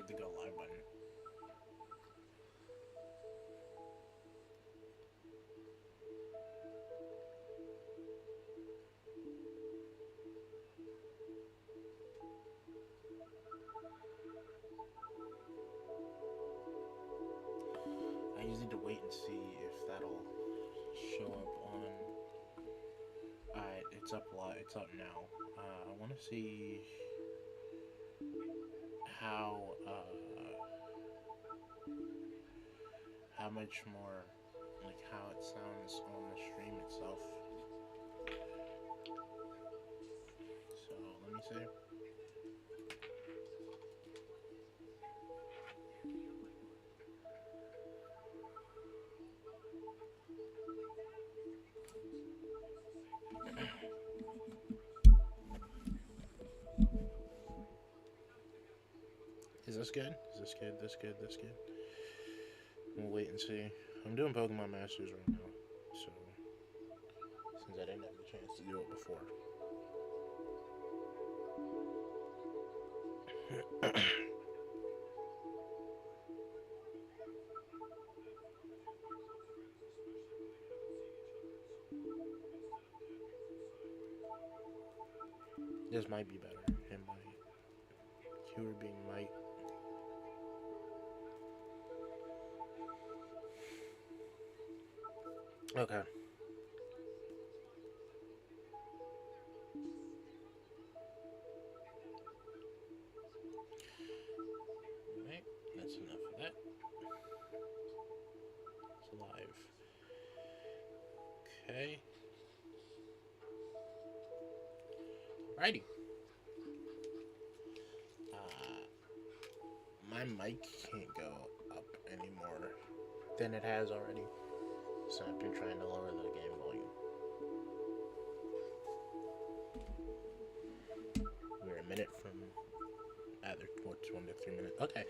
hit the go live button. I just need to wait and see if that'll show up on. Alright, it's up live. It's up now. I want to see how how much more, like how it sounds on the stream itself. So let me see. Is this good? Is this good? This good? This good? We'll wait and see. I'm doing Pokemon Masters right now, so since I didn't have the chance to do it before. This might be better. It might. Keyword being might. Okay. Alright, that's enough of that. It's live. Okay. Alrighty. My mic can't go up any more than it has already, so I've been trying to lower the game volume. We're a minute from either 1 to 3 minutes. Okay.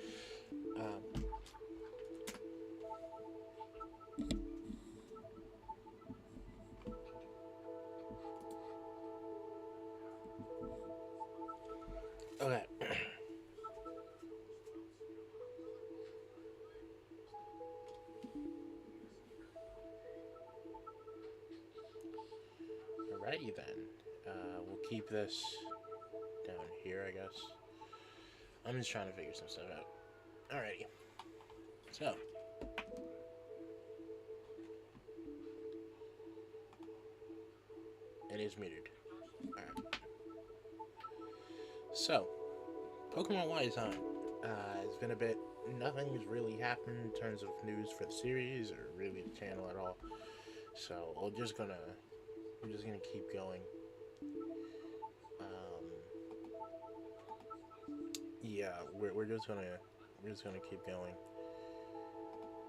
Okay. Alrighty then. We'll keep this down here, I guess. I'm just trying to figure some stuff out. Alrighty. So. It is muted. Alright. So. Pokemon Y time. It's been a bit. Nothing's really happened in terms of news for the series or really the channel at all. So we're just gonna keep going. Yeah, we're just gonna keep going.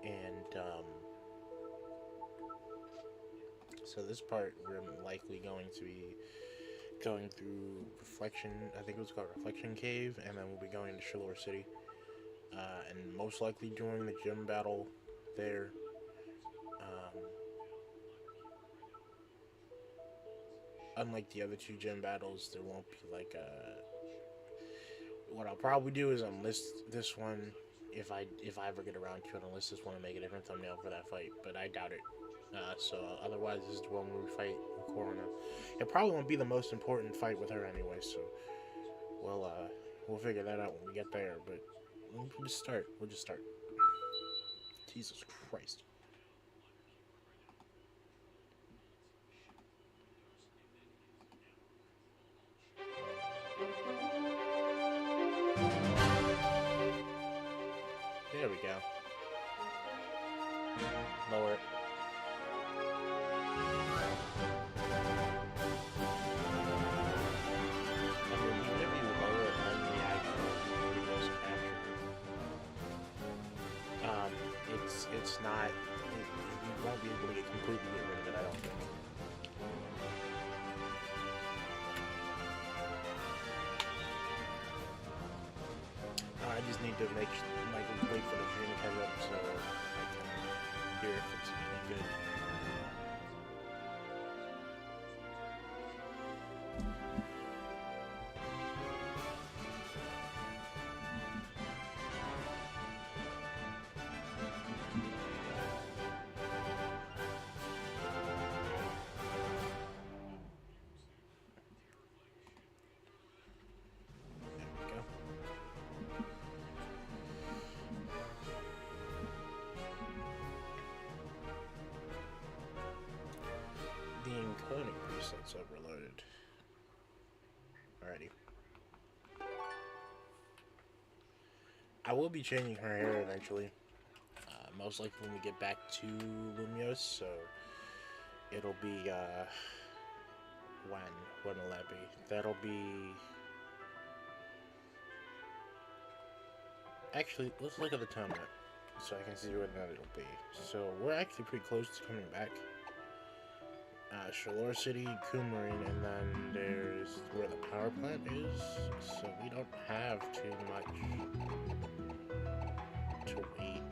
And so this part we're likely going to be going through Reflection. I think it was called Reflection Cave, and then we'll be going to Shalour City, and most likely doing the gym battle there. Unlike the other two gym battles, there won't be like what I'll probably do is enlist this one if I ever get around to it. Enlist this one and make a different thumbnail for that fight, but I doubt it. So otherwise, this is the one where we fight Korrina. It probably won't be the most important fight with her anyway, so we'll figure that out when we get there. But we'll just start. Jesus Christ. There we go. Lower it. It's not. You won't be able to completely get rid of it, I don't think. I just need to wait for the stream to catch up so I can hear if it's any good. it's overloaded. Alrighty. I will be changing her hair eventually. Most likely when we get back to Lumios, so it'll be, when will that be? That'll be... Actually, let's look at the time map, so I can see where that it'll be. So, we're actually pretty close to coming back. Shalor City, Coumarin, and then there's where the power plant is, so we don't have too much to wait.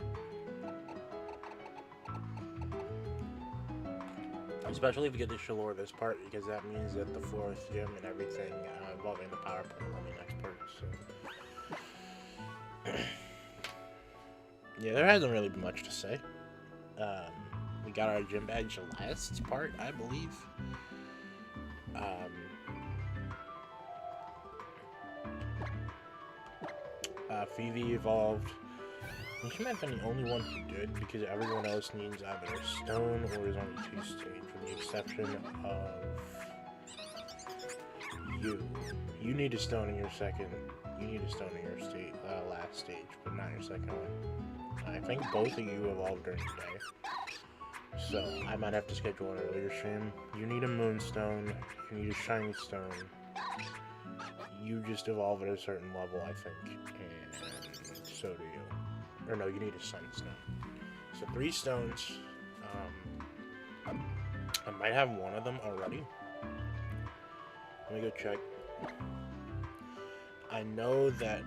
Especially if we get to Shalor this part, because that means that the 4th gym and everything involving the power plant will be next part, so... Yeah, there hasn't really been much to say. We got our gym badge last part, I believe. Phoebe evolved. She might have been the only one who did, because everyone else needs either a stone or is only 2 stage, with the exception of you. You need a stone in your second. You need a stone in your last stage, but not your second one. I think both of you evolved during the day, so I might have to schedule an earlier stream. You need a moonstone. You need a shiny stone. You just evolve at a certain level, I think, and so do you. Or no, you need a sunstone. So 3 stones. I might have one of them already. Let me go check. I know that,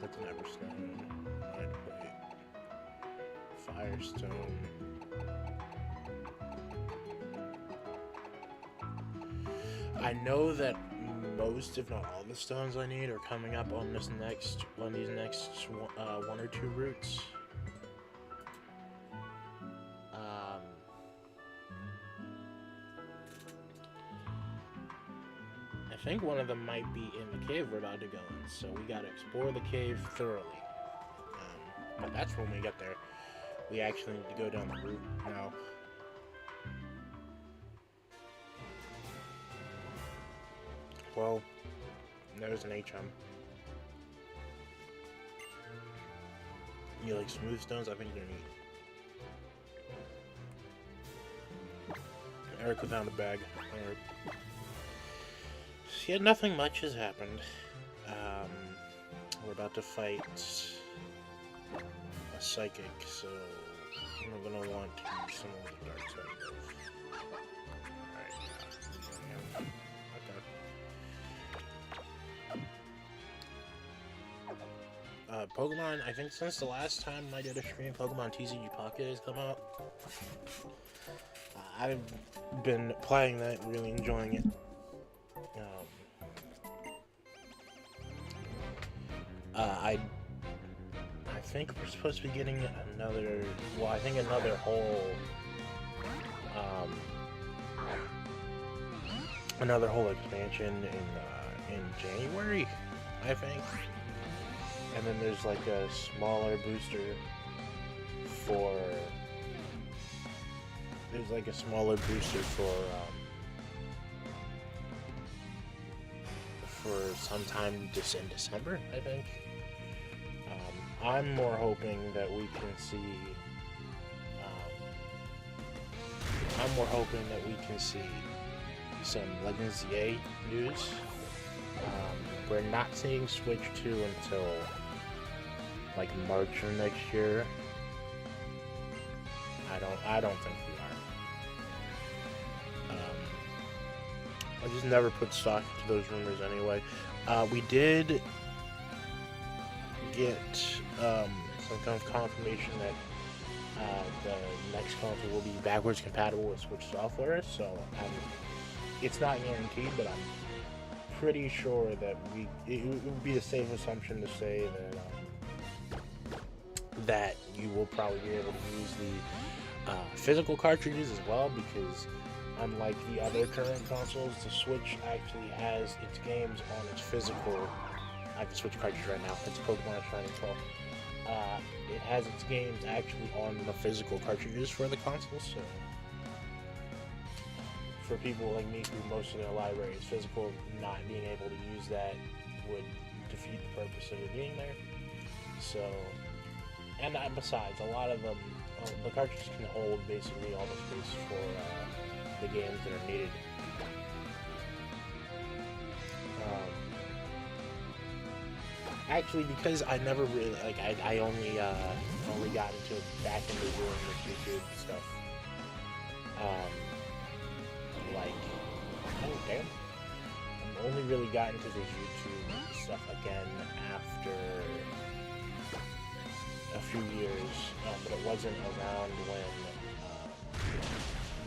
that's an Everstone, Lightweight, Firestone. I know that most, if not all, the stones I need are coming up on these next 1 or 2 routes. I think one of them might be in the cave we're about to go in, so we gotta explore the cave thoroughly. But that's when we get there. We actually need to go down the route now. Well, there's an HM. You like smooth stones? I think they're neat. Erica found a bag. Yeah, nothing much has happened. We're about to fight a psychic, so we're gonna want to use some of the dark side move. Alright, okay. Pokemon, I think since the last time I did a stream, Pokemon TCG Pocket has come out. I've been playing that and really enjoying it. I think we're supposed to be getting another, well, I think another whole expansion in January, I think. And then there's like a smaller booster for sometime in December, I think. I'm more hoping that we can see. Some Legends ZA news. We're not seeing Switch 2 until like March of next year. I don't think we are. I just never put stock into those rumors anyway. We did get some kind of confirmation that the next console will be backwards compatible with Switch software, so it's not guaranteed, but I'm pretty sure that it would be a safe assumption to say that you will probably be able to use the physical cartridges as well, because unlike the other current consoles, the Switch actually has its games on its physical. I have the Switch cartridge right now. It's Pokemon Shining Pearl. It has its games actually on the physical cartridges for the console, so for people like me who most of their library is physical, not being able to use that would defeat the purpose of it being there. So, and besides, a lot of them, the cartridge can hold basically all the space for the games that are needed. Actually, because I never really, like, I only got back into doing the YouTube stuff. Like, oh damn. I only really got into this YouTube stuff again after a few years, but it wasn't around when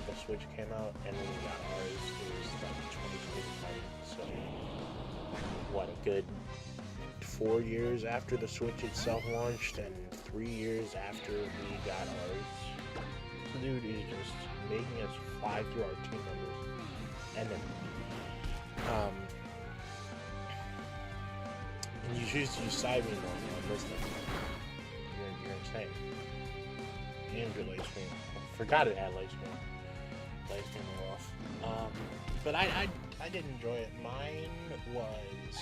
the Switch came out, and when we got ours, it was like 2021, so what, a good 4 years after the Switch itself launched, and 3 years after we got ours. The dude is just making us fly through our team members, and then and you choose to use side beam on this thing. You're insane. And your light screen. I forgot it had light screen. Light screen went off. But I did enjoy it. Mine was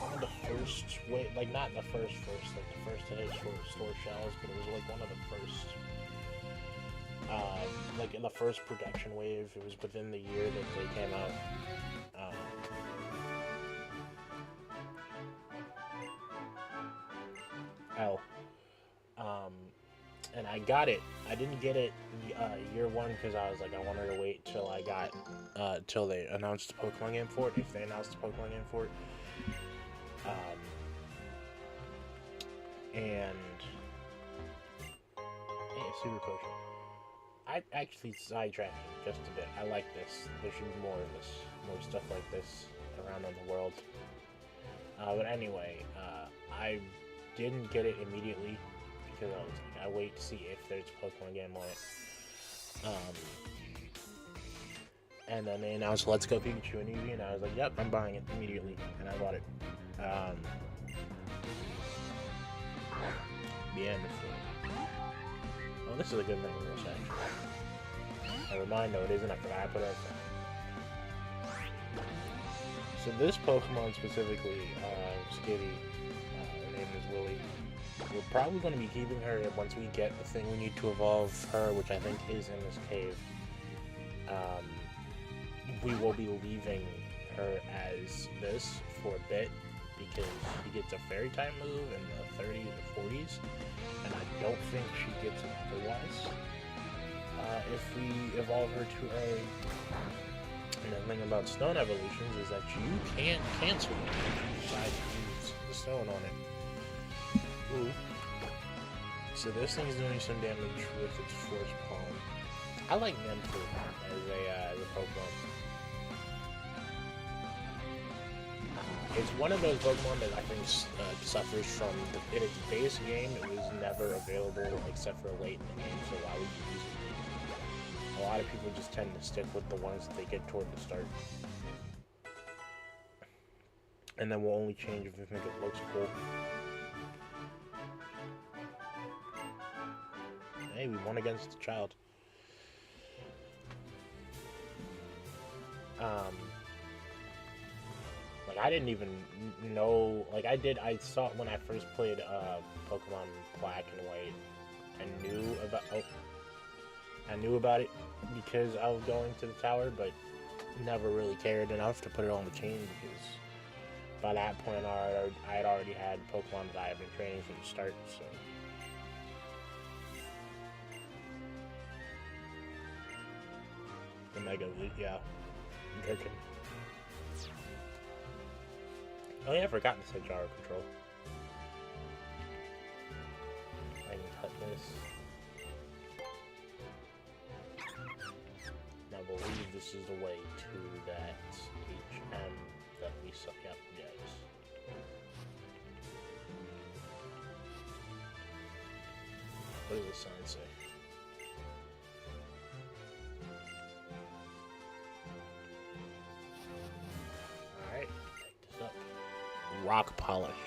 one of the first, like not the first, like the first to hit store shelves, but it was like one of the first, like in the first production wave. It was within the year that they came out. And I got it. I didn't get it year one because I was like, I wanted to wait till I got till they announced the Pokemon game for it. If they announced the Pokemon game for it, and yeah, Super Potion. I actually sidetracked just a bit. I like this. There should be more of this, more stuff like this around in the world. But anyway, I didn't get it immediately because I was like, I wait to see if there's a Pokemon game on it. And then they announced Let's Go Pikachu and Eevee, and I was like, yep, I'm buying it immediately, and I bought it. Oh, this is a good thing in this, actually. Never mind, no, it isn't. I forgot I put it up. So this Pokemon specifically, Skitty, her name is Lily. We're probably going to be keeping her once we get the thing we need to evolve her, which I think is in this cave. We will be leaving her as this for a bit because she gets a fairy type move in the 30s or 40s, and I don't think she gets it otherwise if we evolve her too early. And the thing about stone evolutions is that you can't cancel it if you decide to use the stone on it. Ooh. So this thing's doing some damage with its Force Palm. I like Nympho as a Pokemon. It's one of those Pokemon that I think suffers from, in its base game, it was never available except for late in the game, so why would you use it? A lot of people just tend to stick with the ones that they get toward the start. And then we'll only change if we think it looks cool. Hey, we won against the child. Like, I didn't even know, like, I saw when I first played, Pokemon Black and White, I knew about it because I was going to the tower, but never really cared enough to put it on the chain because by that point I had already had Pokemon that I had been training from the start, so. The Mega Elite, yeah. Gherkin. Oh yeah, I forgot to set Gyro Control. I can cut this. I believe this is the way to that HM that we saw. Yep, yes. What does the sign say? Alright, pick this up. Rock Polish.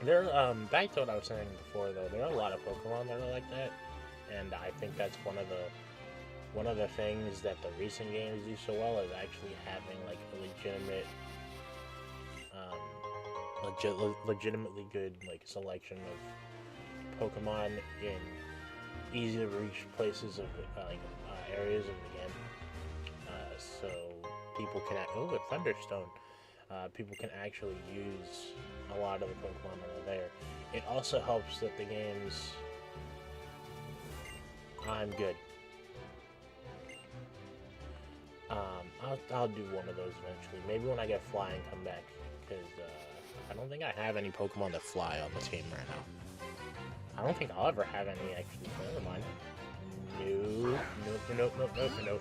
There, back to what I was saying before though, there are a lot of Pokemon that are like that. And I think that's one one of the things that the recent games do so well is actually having like a legitimately good like selection of Pokemon in easy to reach places of areas of the game. So people can a Thunderstone. People can actually use a lot of the Pokemon that are there. It also helps that the games. I'm good. I'll do one of those eventually. Maybe when I get Fly and come back, because I don't think I have any Pokemon that fly on the team right now. I don't think I'll ever have any actually. Never mind.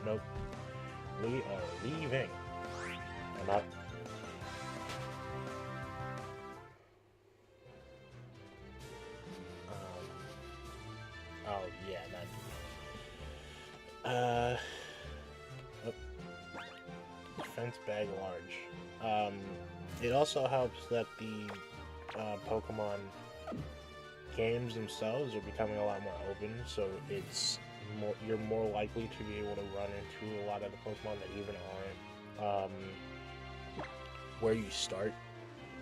Nope. We are leaving. I'm up. Oh yeah, that. Defense bag large. It also helps that the Pokemon games themselves are becoming a lot more open, so you're more likely to be able to run into a lot of the Pokemon that even aren't where you start.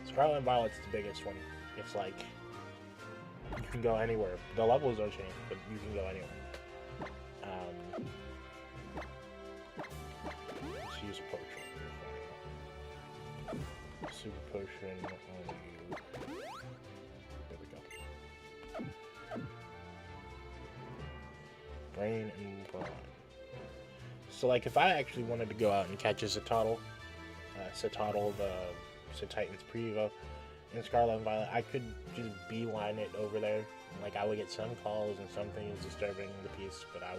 Scarlet and Violet's the biggest one. It's like you can go anywhere. The levels don't change, but you can go anywhere. Let's use a potion. Super potion on you. There we go. Brain and brawn. So, like, if I actually wanted to go out and catch a Citadel, the Titan's Pre-Evo, in Scarlet and Violet, I could just beeline it over there. Like, I would get some calls and some things disturbing the peace, but I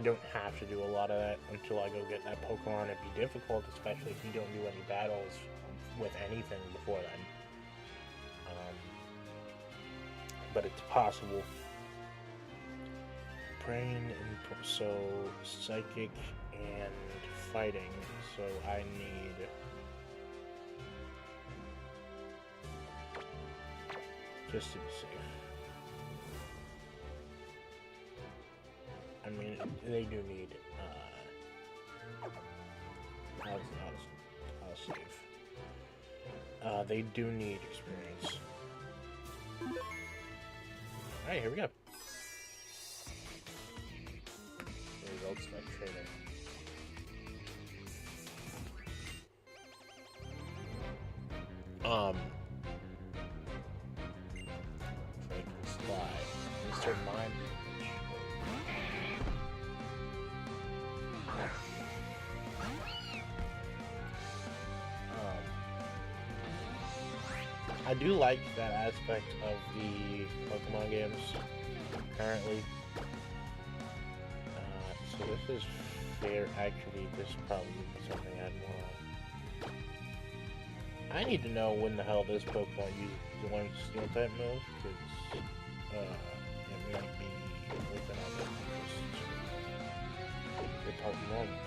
don't have to do a lot of that until I go get that Pokemon. It'd be difficult, especially if you don't do any battles with anything before then. But it's possible. Brain and so psychic and fighting. So I need just to be safe. I mean, they do need, I'll save. They do need experience. Alright, here we go. Results of training. Franklin's Fly. Mr. Mime. I do like that aspect of the Pokemon games currently. So this is fair. Actually, this is probably something I'd want. I need to know when the hell this Pokemon uses one Steel type move, because it might be within our best interest. It's part normal.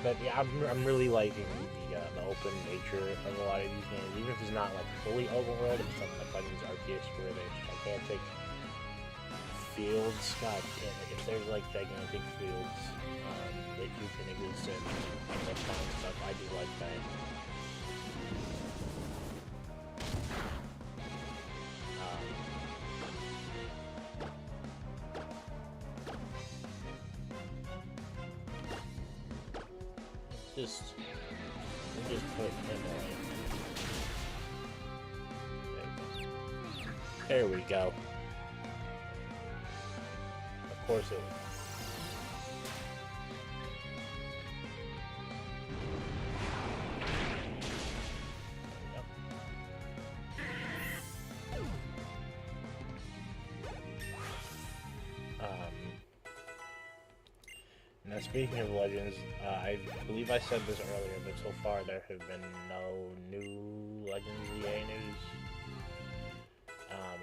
But yeah, I'm really liking the open nature of a lot of these games, even if it's not like fully open world. If it's something like these Arceus where there's gigantic fields, God damn it! If there's like gigantic fields that you can exist in and that kind of stuff, I do like that. Just put him away. There we go. Of course it was. Now, speaking of legends, I believe I said this earlier, but so far there have been no new Legends EA news.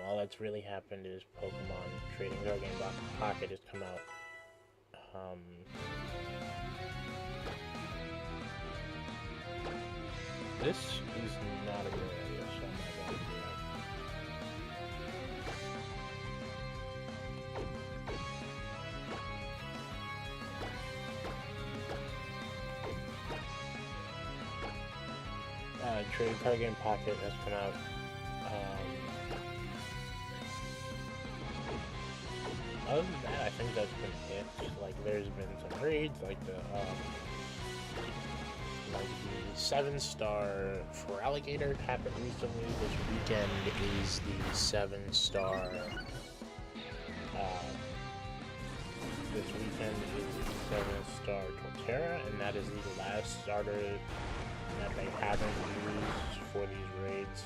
All that's really happened is Pokemon Trading Card Game Pocket has come out. This is not a good area, so I'm not going trading card game Pocket has come out. Other than that, I think that's been it. Like, there's been some raids, like the 7-star for Alligator happened recently. This weekend is the 7-star. This weekend is the 7-star Torterra, and that is the last starter that they haven't used for these raids.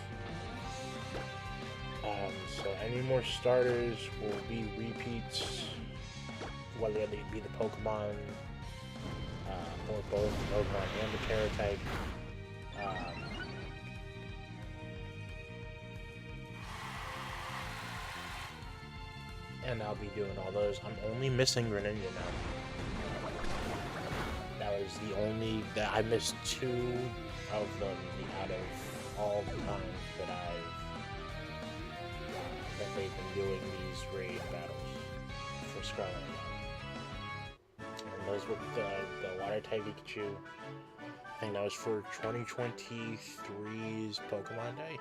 So any more starters will be repeats, whether they be the Pokemon or both the Pokemon and the Terra type. And I'll be doing all those. I'm only missing Greninja now. That was the only that I missed 2 of them out of all the times that they've been doing these raid battles for Scarlet. And those were the Water type Pikachu. I think that was for 2023's Pokemon Day.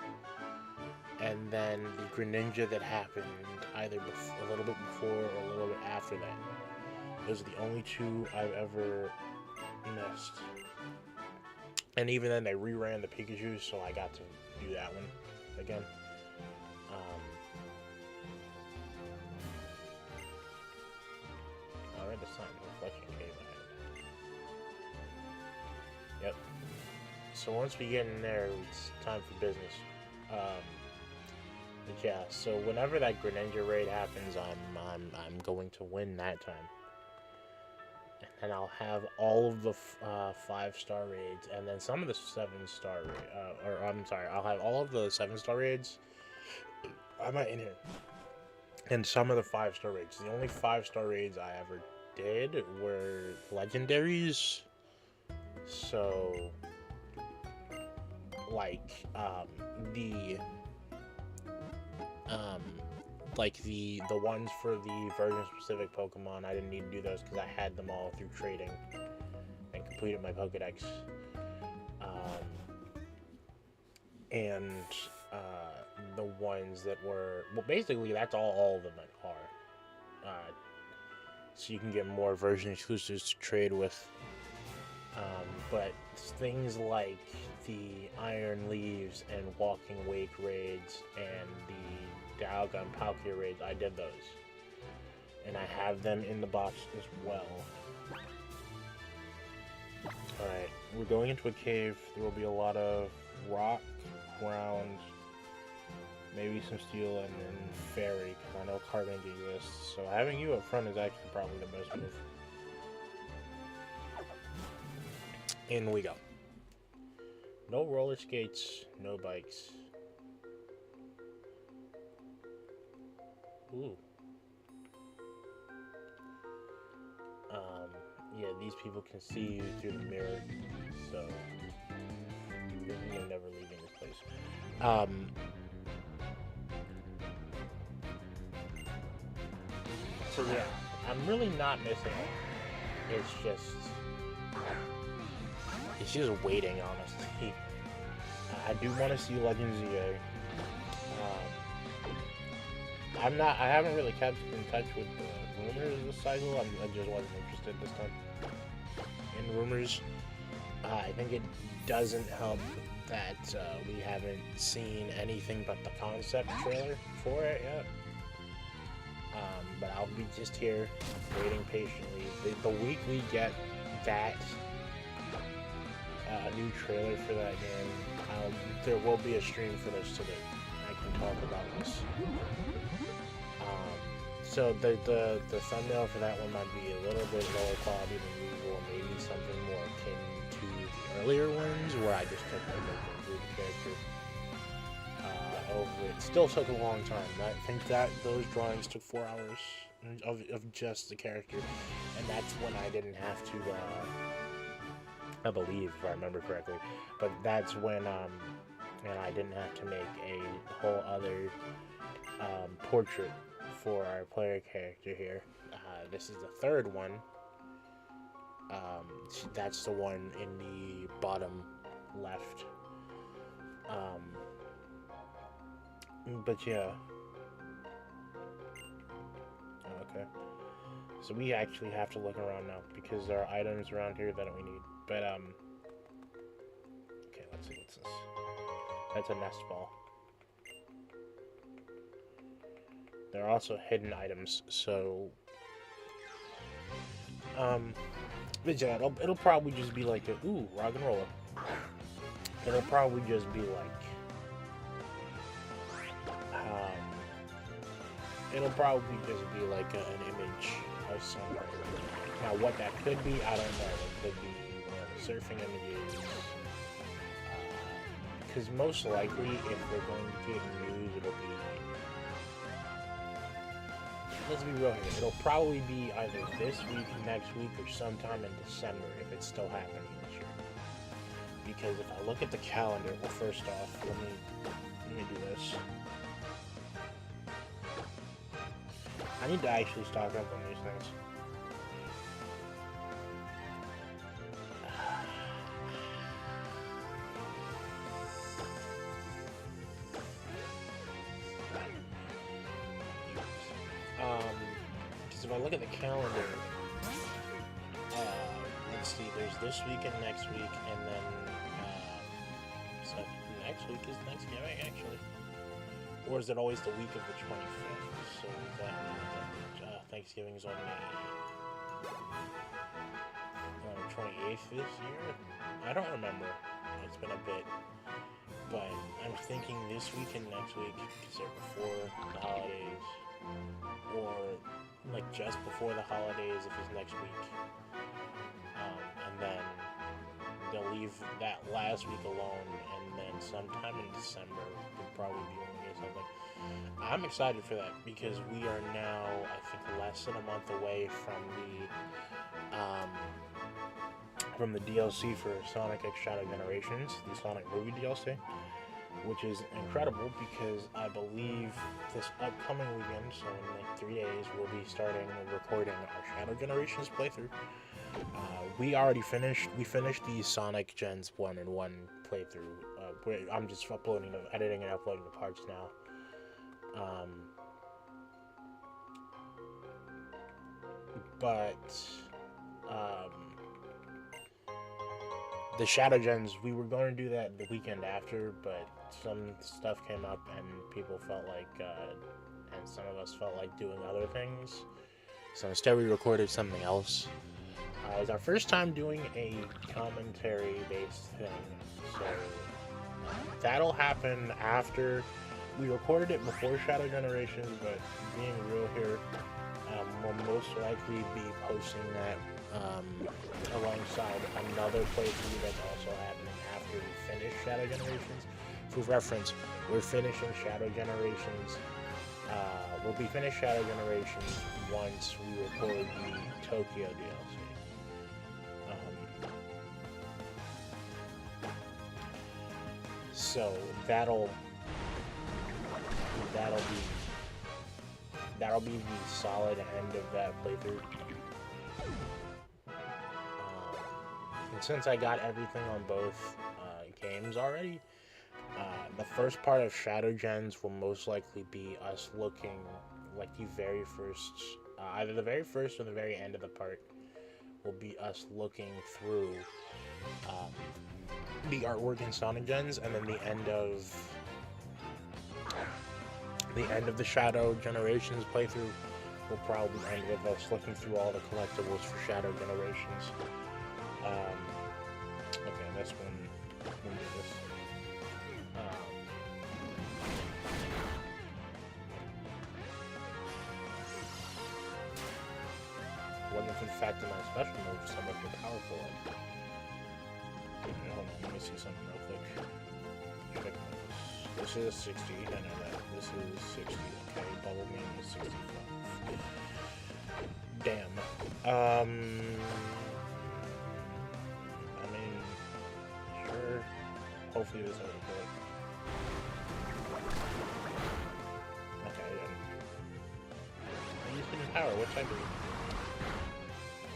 And then the Greninja that happened either a little bit before or a little bit after that. Those are the only 2 I've ever missed. And even then, they reran the Pikachu, so I got to do that one again. Alright, the sun reflection cave ahead. Yep. So once we get in there, it's time for business. But yeah, so whenever that Greninja raid happens, I'm going to win that time. And I'll have all of the 5-star raids, and then some of the 7-star I'll have all of the 7-star raids. I'm not in here. And some of the 5-star raids. The only 5-star raids I ever did were legendaries. So, like, the ones for the version-specific Pokemon, I didn't need to do those because I had them all through trading and completed my Pokedex. And the ones that were... Well, basically, that's all of them are. So you can get more version exclusives to trade with. But things like the Iron Leaves and Walking Wake raids and the Dialga and Palkia raids, I did those. And I have them in the box as well. Alright, we're going into a cave. There will be a lot of rock, ground, maybe some steel, and then fairy, because I know Carbink exists. So having you up front is actually probably the best move. In we go. No roller skates, no bikes. Ooh. Yeah, these people can see you through the mirror, so you're never leaving this place. So yeah, I'm really not missing it. It's just waiting, honestly. I do want to see Legends EA. I haven't really kept in touch with the rumors this cycle. I just wasn't interested this time in rumors. I think it doesn't help that we haven't seen anything but the concept trailer for it yet. But I'll be just here waiting patiently. The week we get that new trailer for that game, there will be a stream for this so that I can talk about this. So the thumbnail for that one might be a little bit lower quality than usual, maybe something more akin to the earlier ones where I just took like a character over. It still took a long time. I think that those drawings took 4 hours of just the character, and that's when I didn't have to. I believe, if I remember correctly, but that's when and I didn't have to make a whole other portrait for our player character here. This is the third one. That's the one in the bottom left But yeah. Okay. So we actually have to look around now because there are items around here that we need. But okay, let's see what's this. That's a nest ball. There are also hidden items, so but yeah, it'll probably just be like a rock and roller. It'll probably just be like it'll probably just be like an image of something. Now, what that could be, I don't know. It could be surfing images. Because most likely, if we're going to get news, it'll be. Let's be real here. It'll probably be either this week, next week, or sometime in December if it's still happening this year. Because if I look at the calendar, well, first off, let me do this. I need to actually stock up on these things. Because if I look at the calendar, let's see, there's this week and next week, and then, so next week is Thanksgiving, actually. Or is it always the week of the 25th? So that Thanksgiving is on the 28th this year? I don't remember. It's been a bit. But I'm thinking this week and next week, because they're before the holidays. Or, like, just before the holidays if it's next week. And then they'll leave that last week alone, and then sometime in December would probably be when we get something. I'm excited for that because we are now, I think, less than a month away from the DLC for Sonic X Shadow Generations, the Sonic movie DLC, which is incredible because I believe this upcoming weekend, so in like 3 days, we'll be starting recording our Shadow Generations playthrough. We already finished. We finished the Sonic Gens 1 and 1 playthrough. I'm just editing and uploading the parts now. The Shadow Gens, we were going to do that the weekend after, but some stuff came up and people felt like, and some of us felt like doing other things. So instead we recorded something else. It was our first time doing a commentary-based thing, so that'll happen after. We recorded it before Shadow Generations, but being real here, we'll most likely be posting that alongside another playthrough that's also happening after we finish Shadow Generations. For reference, we're finishing Shadow Generations. We'll be finished Shadow Generations once we record the Tokyo DLC. So that'll be the solid end of that playthrough. And since I got everything on both games already, the first part of Shadow Gens will most likely be us looking like the very first, either the very first or the very end of the part will be us looking through the artwork in Sonic Gens, and then the end of the Shadow Generations playthrough will probably end with us looking through all the collectibles for Shadow Generations. Okay, that's when we do this. What if in fact in my special move so much more powerful? Okay, hold on, let me see something real quick. Check this is 60, I know that. This is 60, okay, double beam is 65. Damn. I mean, sure. Hopefully this doesn't kill it. Okay, then. I'm using his power, what type is it?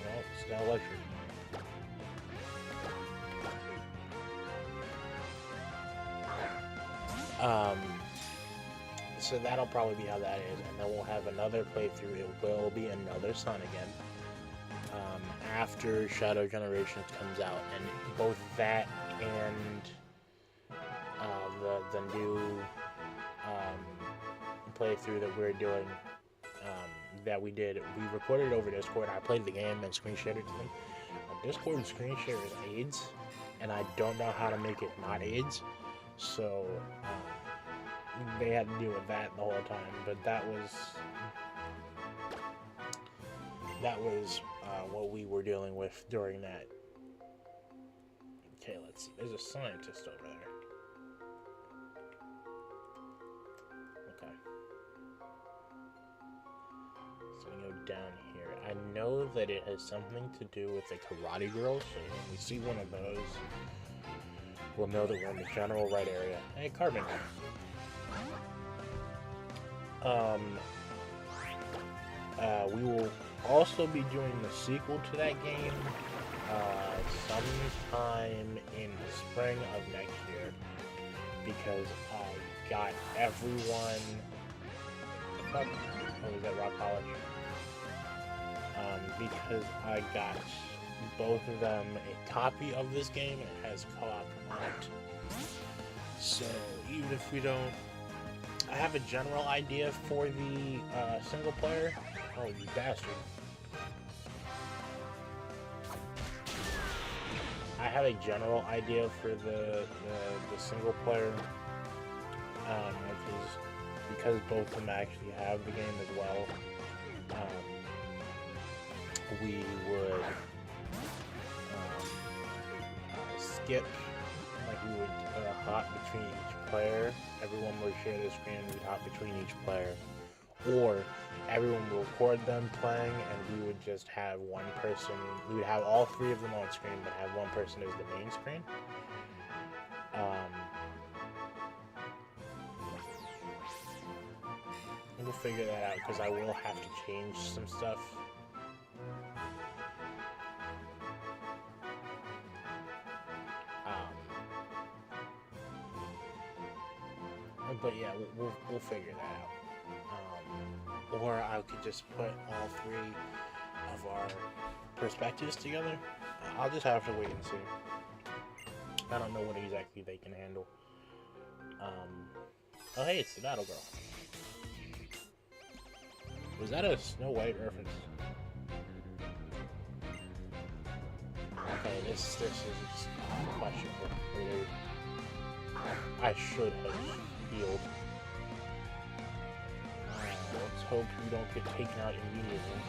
Well, it's got electric. Um, so that'll probably be how that is, and then we'll have another playthrough. It will be another Sun again. After Shadow Generations comes out, and both that and the new playthrough that we're doing, that we recorded over Discord. I played the game and screen shared it to them. Discord screen share is AIDS, and I don't know how to make it not AIDS, so they had to deal with that the whole time. But that was what we were dealing with during that. Okay, let's see. There's a scientist over there. Okay. So we go down here. I know that it has something to do with the karate girl, so when we see one of those, we'll know that we're in the general right area. Hey, Carbon. We will also be doing the sequel to that game sometime in the spring of next year, because I got everyone. Oh, was that Rock College? Because I got both of them a copy of this game, and it has co-op on it. So even if we don't, I have a general idea for the single player. Oh, you bastard! I have a general idea for the single player, which is because both of them actually have the game as well. We would skip, like we would hop between each player. Everyone would share the screen and we'd hop between each player. Or everyone would record them playing and we would just have one person, we would have all three of them on screen but have one person as the main screen. We'll figure that out because I will have to change some stuff. But yeah, we'll figure that out. Or I could just put all three of our perspectives together. I'll just have to wait and see. I don't know what exactly they can handle. Oh hey, it's the Battle Girl. Was that a Snow White reference? Okay, this is just a question for later. I should have healed. Let's hope you don't get taken out immediately.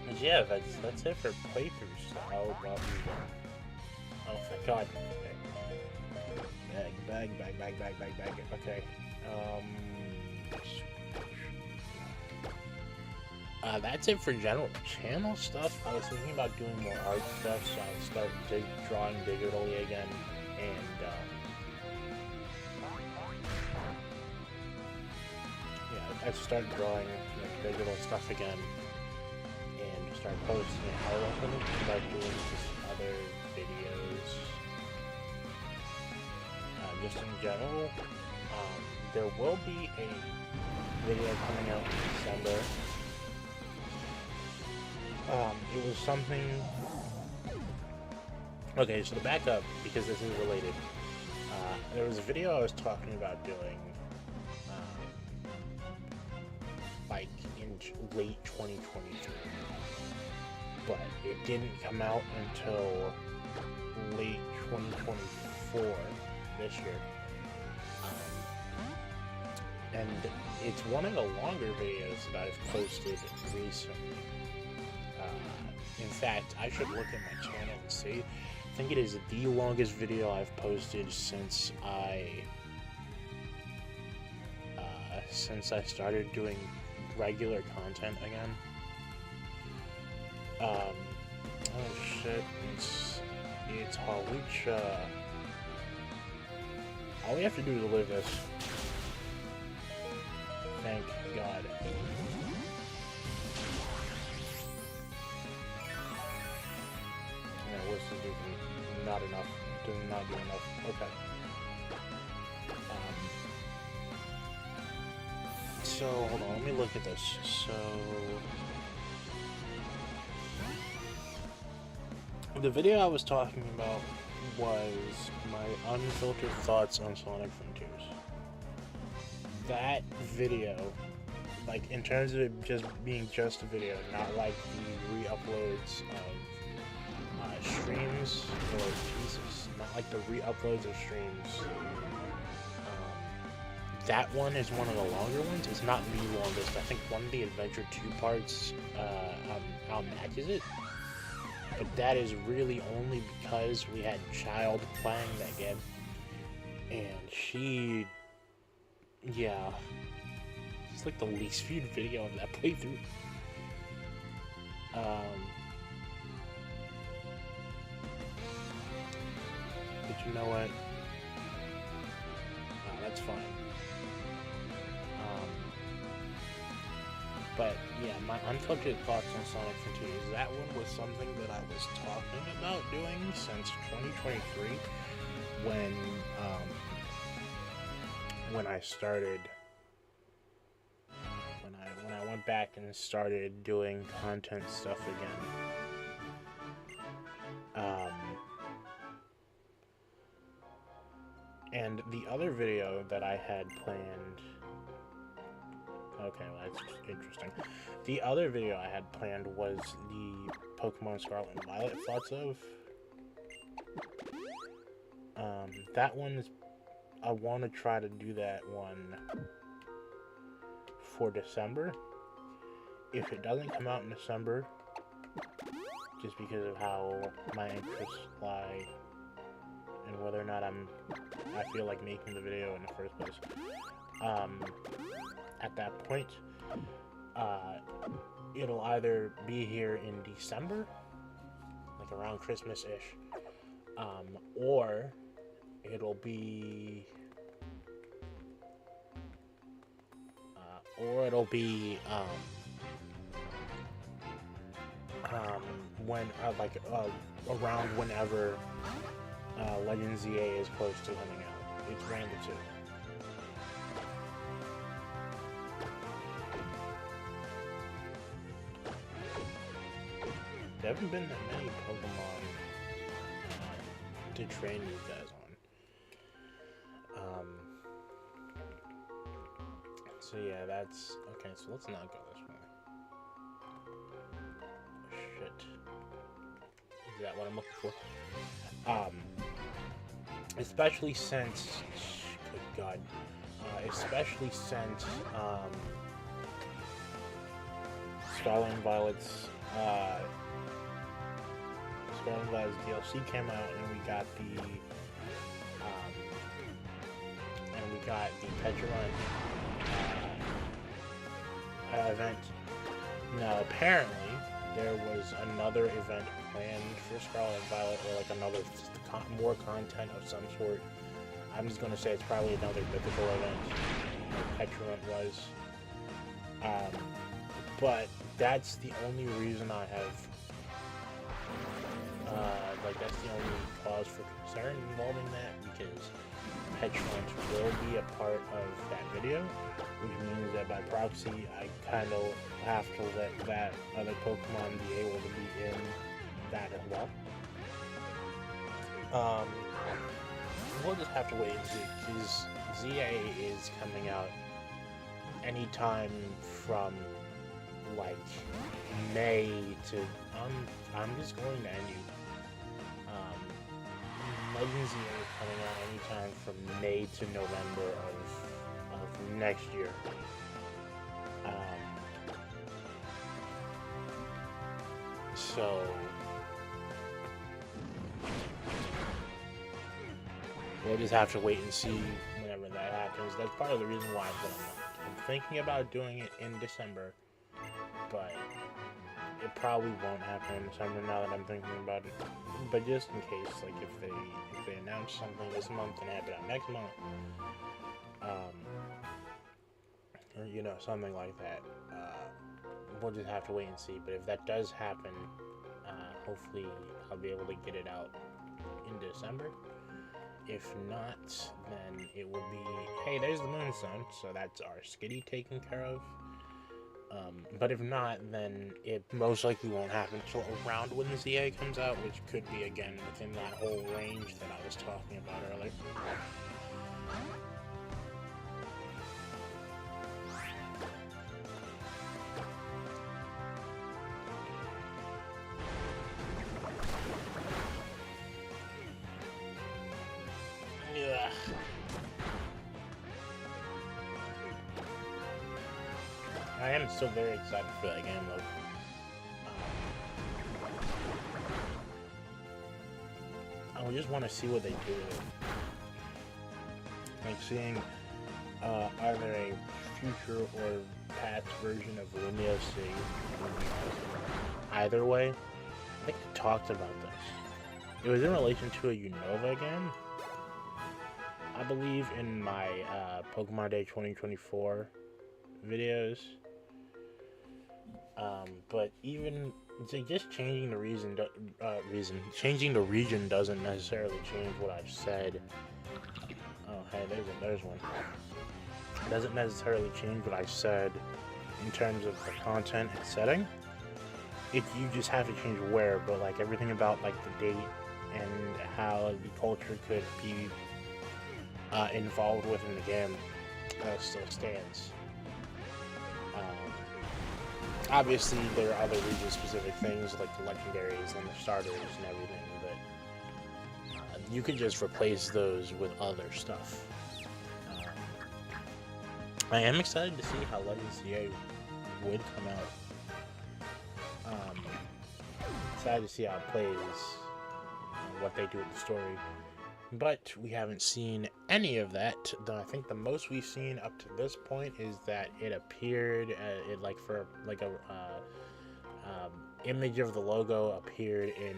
But yeah, that's it for playthroughs. So how about we go? Oh, thank God. Okay. Bag. Okay. That's it for general channel stuff. I was thinking about doing more art stuff, so I'll start drawing digitally again, and yeah, I'd start drawing like digital stuff again, and start posting it. I'll also start doing just other videos, just in general. There will be a video coming out in December. It was something... Okay, so to back up, because this is related, there was a video I was talking about doing, like, in late 2023, but it didn't come out until late 2024, this year, and it's one of the longer videos that I've posted recently. In fact, I should look at my channel and see. I think it is the longest video I've posted since I started doing regular content again. Oh shit! It's Hawlucha. All we have to do is live this. Thank God. Not enough does not do enough. Okay. So, hold on, let me look at this. So, the video I was talking about was my unfiltered thoughts on Sonic Frontiers. That video, like, in terms of it just being just a video, not like the re-uploads of streams, or Jesus, not like the re-uploads of streams. That one is one of the longer ones. It's not the longest. I think one of the Adventure 2 parts outmatches it. But that is really only because we had Child playing that game. And she... yeah. It's like the least viewed video of that playthrough. But you know what? That's fine. But yeah, my unfiltered thoughts on Sonic Frontiers, that one was something that I was talking about doing since 2023 when I started, when I went back and started doing content stuff again. And the other video that I had planned... okay, well, that's interesting. The other video I had planned was the Pokemon Scarlet and Violet thoughts of. That one's... I want to try to do that one for December. If it doesn't come out in December, just because of how my interests lie and whether or not I feel like making the video in the first place. At that point, it'll either be here in December, like around Christmas-ish, or it'll be, around whenever Legends ZA is close to coming out. It's one of the two. There haven't been that many Pokemon to train you guys on. So yeah, that's... okay, so let's not go this way. Shit. Is that what I'm looking for? Especially since... good God. Especially since, Scarlet and Violet's, DLC came out, and we got the Petrarch event. Now, apparently, there was another event planned for Scarlet and Violet, or like another more content of some sort. I'm just gonna say it's probably another mythical event, like Petrarch was. But that's the only reason I have. That's the only cause for concern involving that, because Petrarch will be a part of that video, which means that by proxy, I kind of have to let that other Pokemon be able to be in that as well. We'll just have to wait and see, because ZA is coming out anytime from, like, May to... I'm just going to end you. Legends ZA is coming out anytime from May to November of next year. So... we'll just have to wait and see whenever that happens. That's part of the reason why I'm thinking about doing it in December, but it probably won't happen in December now that I'm thinking about it. But just in case, like if they announce something this month and have it out next month, or you know, something like that, we'll just have to wait and see. But if that does happen, hopefully I'll be able to get it out in December. if not, then it will be, hey, there's the moon sun, so that's our skitty taken care of. But if not, then it most likely won't happen until around when the ZA comes out, which could be, again, within that whole range that I was talking about earlier. Yeah. I am still very excited for that game, though. I just want to see what they do with it. Like seeing either a future or past version of Lumio C. Either way, I think we talked about this. It was in relation to a Unova game. I believe in my Pokemon Day 2024 videos. But even just changing the changing the region doesn't necessarily change what I've said. Oh, hey, there's one. It doesn't necessarily change what I said in terms of the content and setting. You just have to change where, but like everything about like the date and how the culture could be involved within the game still stands. Obviously, there are other region-specific things like the legendaries and the starters and everything, but you could just replace those with other stuff. I am excited to see how Legends CA would come out. Excited to see how it plays, what they do with the story. But we haven't seen any of that. I think the most we've seen up to this point is that it appeared, image of the logo appeared in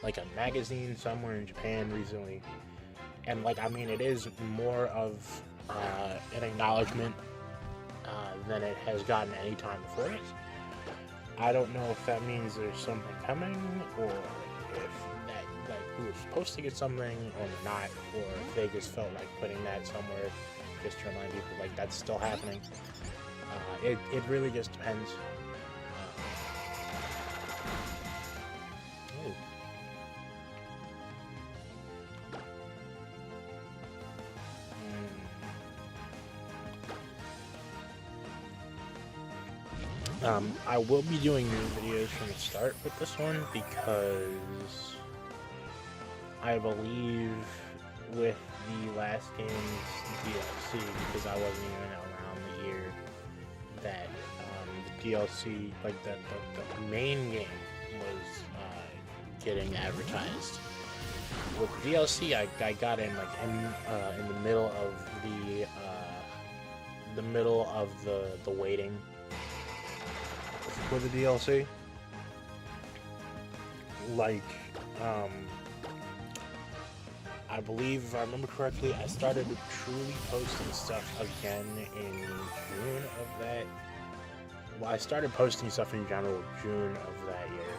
like a magazine somewhere in Japan recently. And like, I mean, it is more of an acknowledgement than it has gotten any time before it. I don't know if that means there's something coming, or if we were supposed to get something or not, or if they just felt like putting that somewhere just to remind people like that's still happening. It really just depends. I will be doing new videos from the start with this one because I believe with the last game's DLC, because I wasn't even around the year that the DLC, like the main game was getting advertised. With the DLC, I got in like in the middle of the waiting for the DLC. Like, I believe, if I remember correctly, I started truly posting stuff again in June of that. Well, I started posting stuff in general June of that year.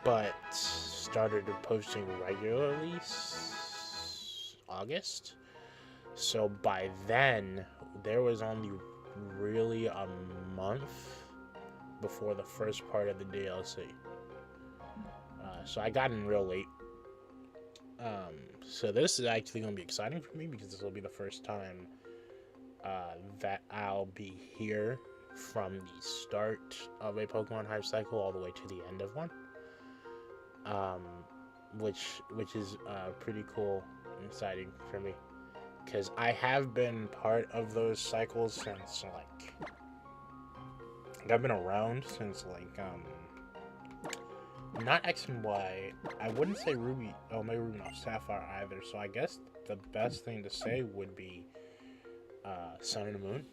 But started posting regularly August. So by then, there was only really a month before the first part of the DLC. So I got in real late. So this is actually going to be exciting for me because this will be the first time that I'll be here from the start of a Pokemon hype cycle all the way to the end of one. Which is pretty cool and exciting for me. Because I have been part of those cycles since, like, I've been around since, like, not X and Y. I wouldn't say Ruby, maybe Ruby, no, Sapphire either. So I guess the best thing to say would be Sun and Moon.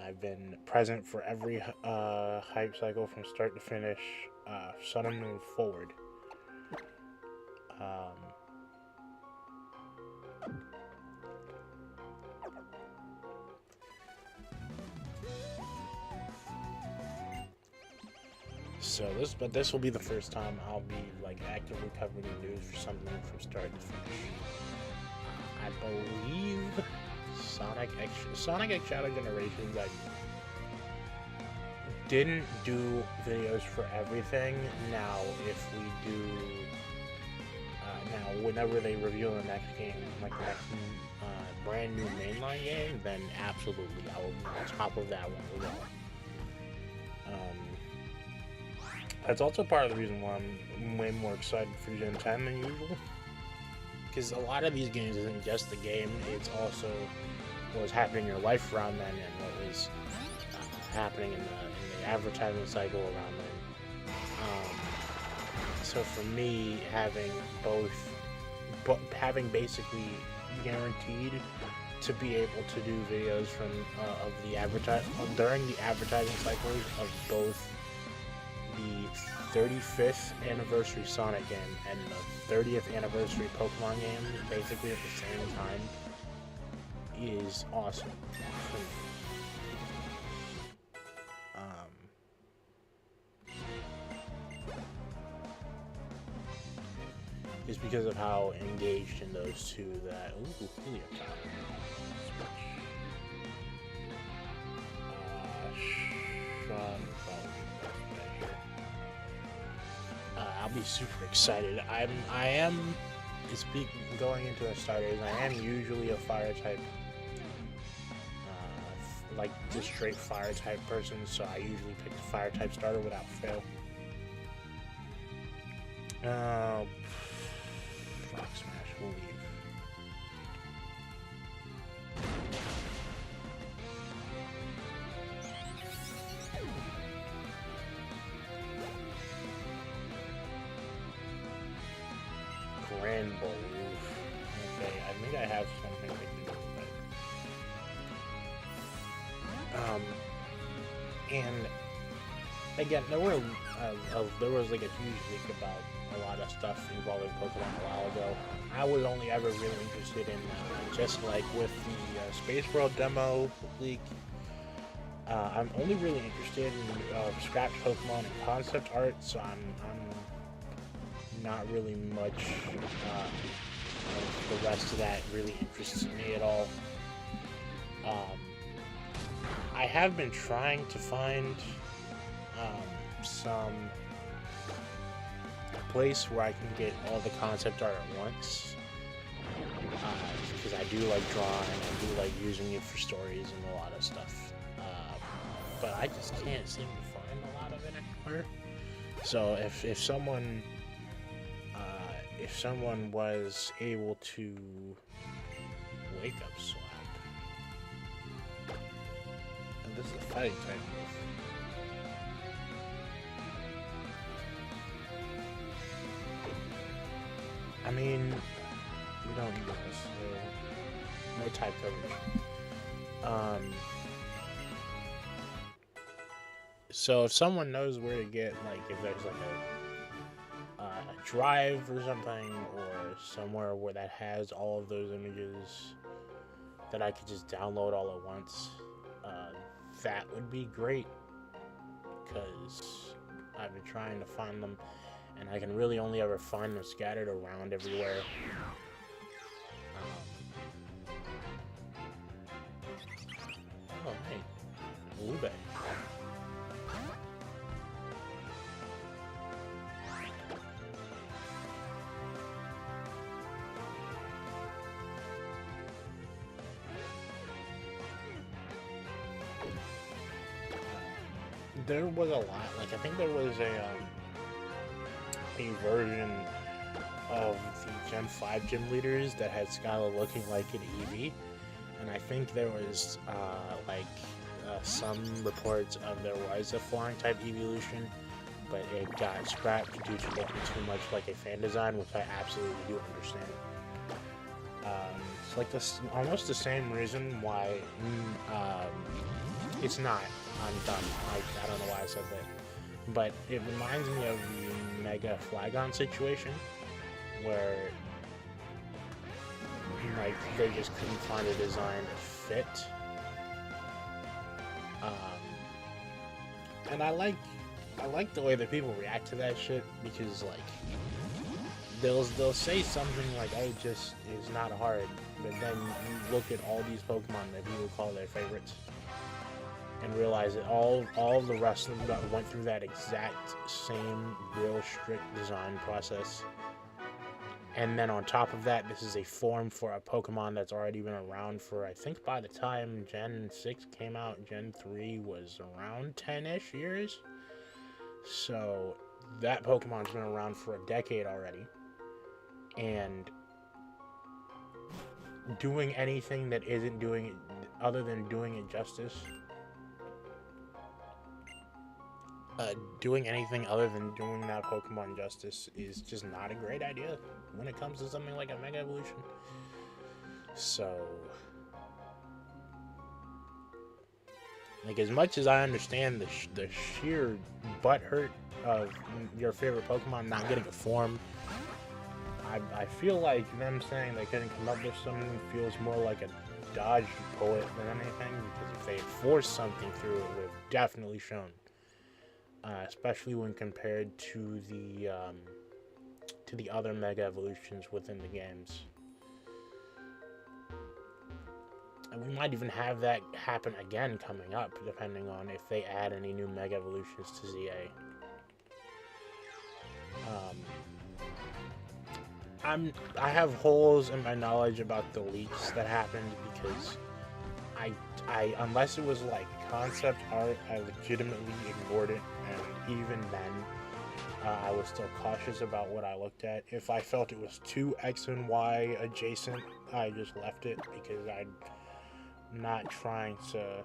I've been present for every hype cycle from start to finish, Sun and Moon forward. But this will be the first time I'll be like actively covering the news for something from start to finish. I believe Sonic X Shadow Generations, I didn't do videos for everything. Now, if we do, now whenever they reveal the next game, like the next brand new mainline game, then absolutely I will be on top of that one as well. That's also part of the reason why I'm way more excited for Gen 10 than usual. Because a lot of these games isn't just the game, it's also what was happening in your life around then and what was happening in the advertising cycle around then. So for me, having having basically guaranteed to be able to do videos from during the advertising cycles of both the 35th anniversary Sonic game and the 30th anniversary Pokemon game, basically at the same time, is awesome for me. Is because of how engaged in those two that I'll be super excited. I am going into the starters. I am usually a fire type, like just straight fire type person. So I usually pick the fire type starter without fail. Rock Smash will leave. Grand Bowl. Okay, I think I have something I can do with that. And again, there was like a huge leak about a lot of stuff involving Pokemon a while ago. I was only ever really interested in just like with the Space World demo leak. I'm only really interested in scrapped Pokemon and concept art, so I'm not really much the rest of that really interests me at all. I have been trying to find some place where I can get all the concept art at once, because I do like drawing, I do like using it for stories and a lot of stuff, but I just can't seem to find a lot of it anywhere. So if someone was able to wake up slap, and this is a fighting type move. I mean, we don't need this, so no type coverage. So if someone knows where to get, like, if there's like a drive or something, or somewhere where that has all of those images that I could just download all at once, that would be great, because I've been trying to find them, and I can really only ever find them scattered around everywhere. Oh, hey, Lube. There was a lot, like, I think there was a version of the Gen 5 gym leaders that had Skyla looking like an Eevee, and I think there was some reports of there was a flying type evolution, but it got scrapped due to looking too much like a fan design, which I absolutely do understand. It's like this, almost the same reason why it's not undone. I don't know why I said that, but it reminds me of the Mega Flagon situation, where like they just couldn't find a design that fit. And I like I like the way that people react to that shit because like they'll say something like, "Oh, it just is not hard," but then you look at all these Pokemon that people call their favorites and realize that all the rest of them went through that exact same real strict design process. And then on top of that, this is a form for a Pokemon that's already been around for, I think by the time Gen 6 came out, Gen 3 was around 10-ish years. So that Pokemon's been around for a decade already. And doing anything that isn't doing it, other than doing it justice, doing anything other than doing that Pokemon justice is just not a great idea when it comes to something like a Mega Evolution. So, like, as much as I understand the sheer butthurt of your favorite Pokemon not getting a form, I feel like them saying they couldn't come up with something feels more like a dodged bullet than anything, because if they had forced something through, it would have definitely shown. Especially when compared to the other Mega Evolutions within the games. And we might even have that happen again coming up, depending on if they add any new Mega Evolutions to ZA. I have holes in my knowledge about the leaks that happened because I unless it was like concept art, I legitimately ignored it, and even then, I was still cautious about what I looked at. If I felt it was too X and Y adjacent, I just left it because I'm not trying to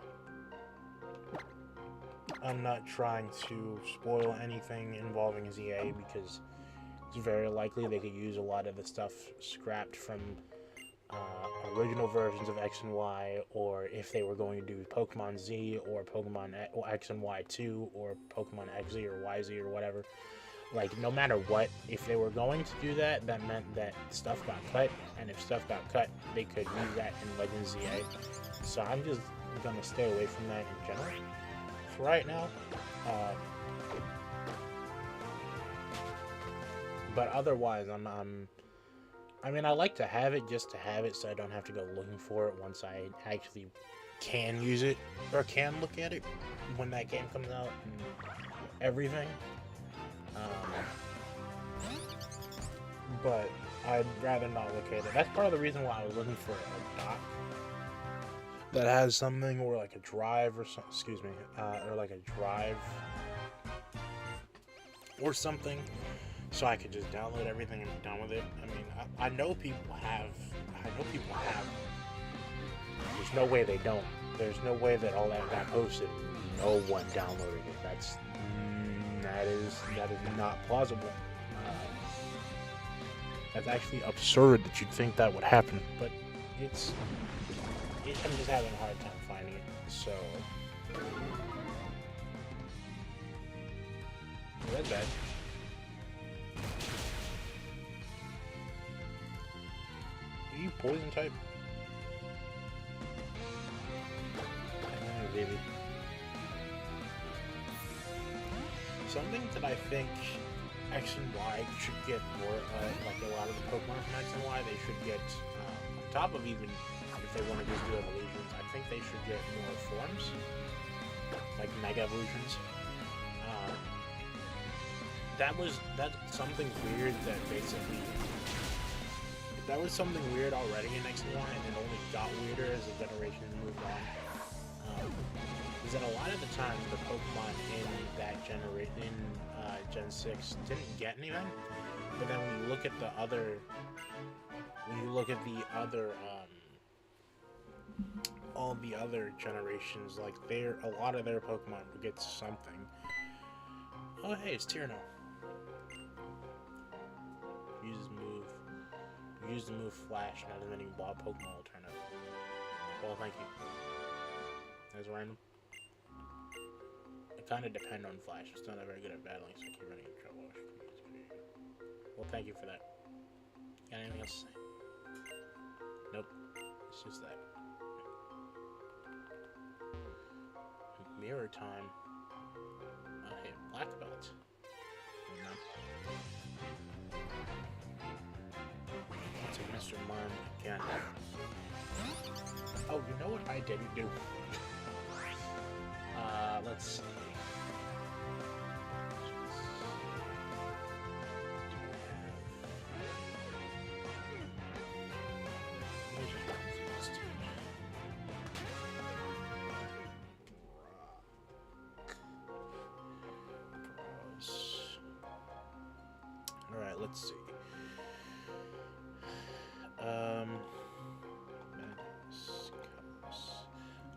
spoil anything involving ZA, because it's very likely they could use a lot of the stuff scrapped from original versions of X and Y, or if they were going to do Pokemon Z or Pokemon X and Y 2 or Pokemon XZ or YZ or whatever. Like, no matter what, if they were going to do that, that meant that stuff got cut, and if stuff got cut, they could use that in Legends ZA. So I'm just gonna stay away from that in general for right now. But otherwise, I mean, I like to have it just to have it, so I don't have to go looking for it once I actually can use it, or can look at it when that game comes out and everything. But I'd rather not look at it. That's part of the reason why I was looking for a dock that has something, or like a drive or something, or like a drive or something, so I could just download everything and be done with it. I mean, I know people have. There's no way they don't. There's no way that all that got posted, no one downloaded it. That is not plausible. That's actually absurd that you'd think that would happen, but I'm just having a hard time finding it. So, that's bad. Are you poison type? Baby. Something that I think X and Y should get more, like a lot of the Pokemon from X and Y, they should get, on top of even if they want to just do evolutions, I think they should get more forms, like Mega Evolutions. That's something weird that basically, that was something weird already in X and Y, and it only got weirder as the generations moved on. Is that a lot of the time the Pokemon in that generation, Gen 6, didn't get anything, but then when you look at the other, all the other generations, like a lot of their Pokemon would get something. Oh hey, it's Tierno. Use the move Flash, not as many Bob Pokemon will turn up. Well, thank you. That's random. I kind of depend on Flash. I'm still not very good at battling, so I keep running into trouble. Well, thank you for that. Got anything else to say? Nope. It's just that. Mirror time. Okay, black belt. Let's take Mr. Marm again. Oh, you know what I didn't do? Let's see. Alright, let's see.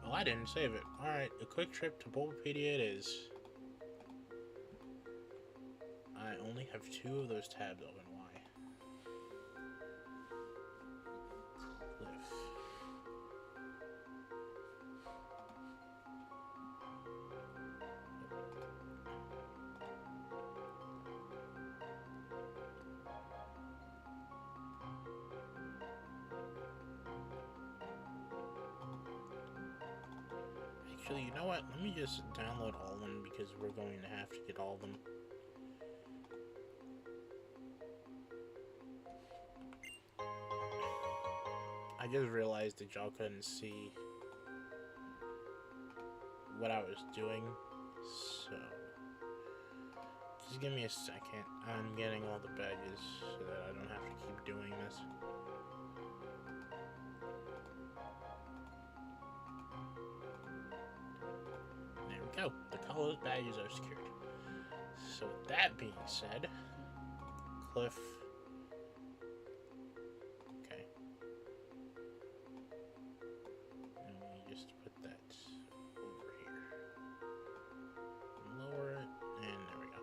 Oh, I didn't save it. Alright, a quick trip to Bulbapedia it is. I only have 2 of those tabs open. Why? Cliff. Actually, you know what? Let me just download all of them because we're going to have to get all of them. I just realized that y'all couldn't see what I was doing, so just give me a second. I'm getting all the badges so that I don't have to keep doing this. There we go. The Kalos badges are secured. So with that being said, Cliff. Okay. Let me just put that over here. Lower it, and there we go.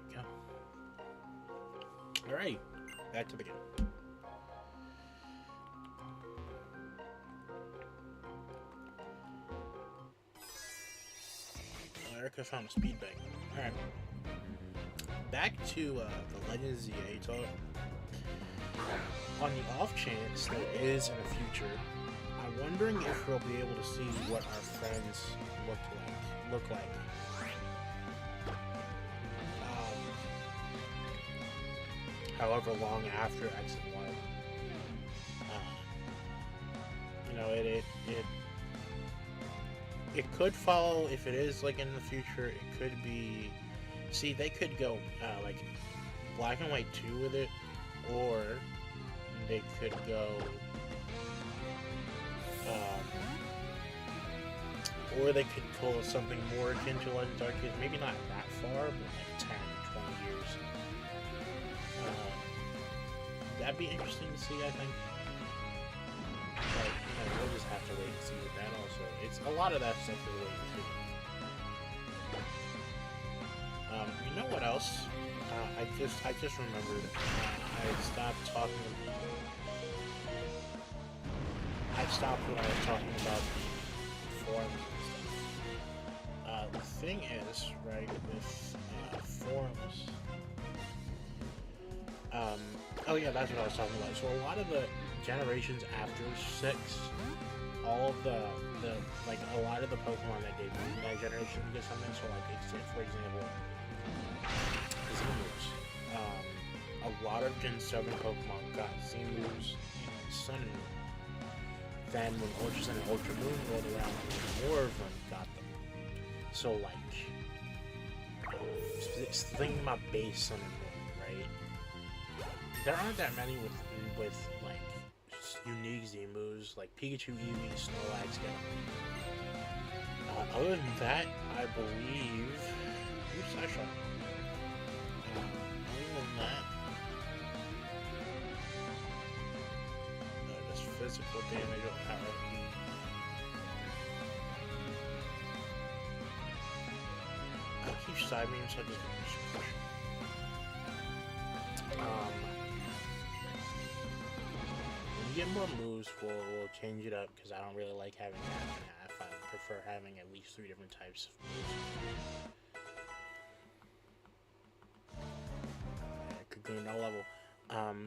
There we go. Alright, back to the game. Erica found a speed bank. Alright. Back to the Legends of Ato. On the off chance there is in the future, I'm wondering if we'll be able to see what our friends look like. However long after X and Y. You know, it could follow, if it is like in the future, it could be, see, they could go like Black and White 2 with it, or they could go or they could pull something more akin to Legends Arceus, maybe not that far, but like 10, 20 years. That'd be interesting to see, I think. Like, we'll just have to wait and see with that also. It's a lot of that stuff is wait and see. You know what else? I just remembered. I stopped when I was talking about the forums and stuff. The thing is, right, with forums. Oh yeah, that's what I was talking about. So a lot of the generations after 6, all of the like a lot of the Pokemon that did that generation get something. So like, for example, Z moves. A lot of Gen 7 Pokemon got Z moves in Sun and Moon. Then when Ultra Sun and Ultra Moon rolled around, more of them got them. So like, thinking about base Sun and Moon, right? There aren't that many with like unique Z moves, like Pikachu, Eevee, Snorlax get them. Other than that, I believe. Oops, I shot. Other than that, just physical damage or power. I'll keep side beam so I just push. When you get more moves, we'll change it up because I don't really like having half and half. I prefer having at least 3 different types of moves. Could go no level.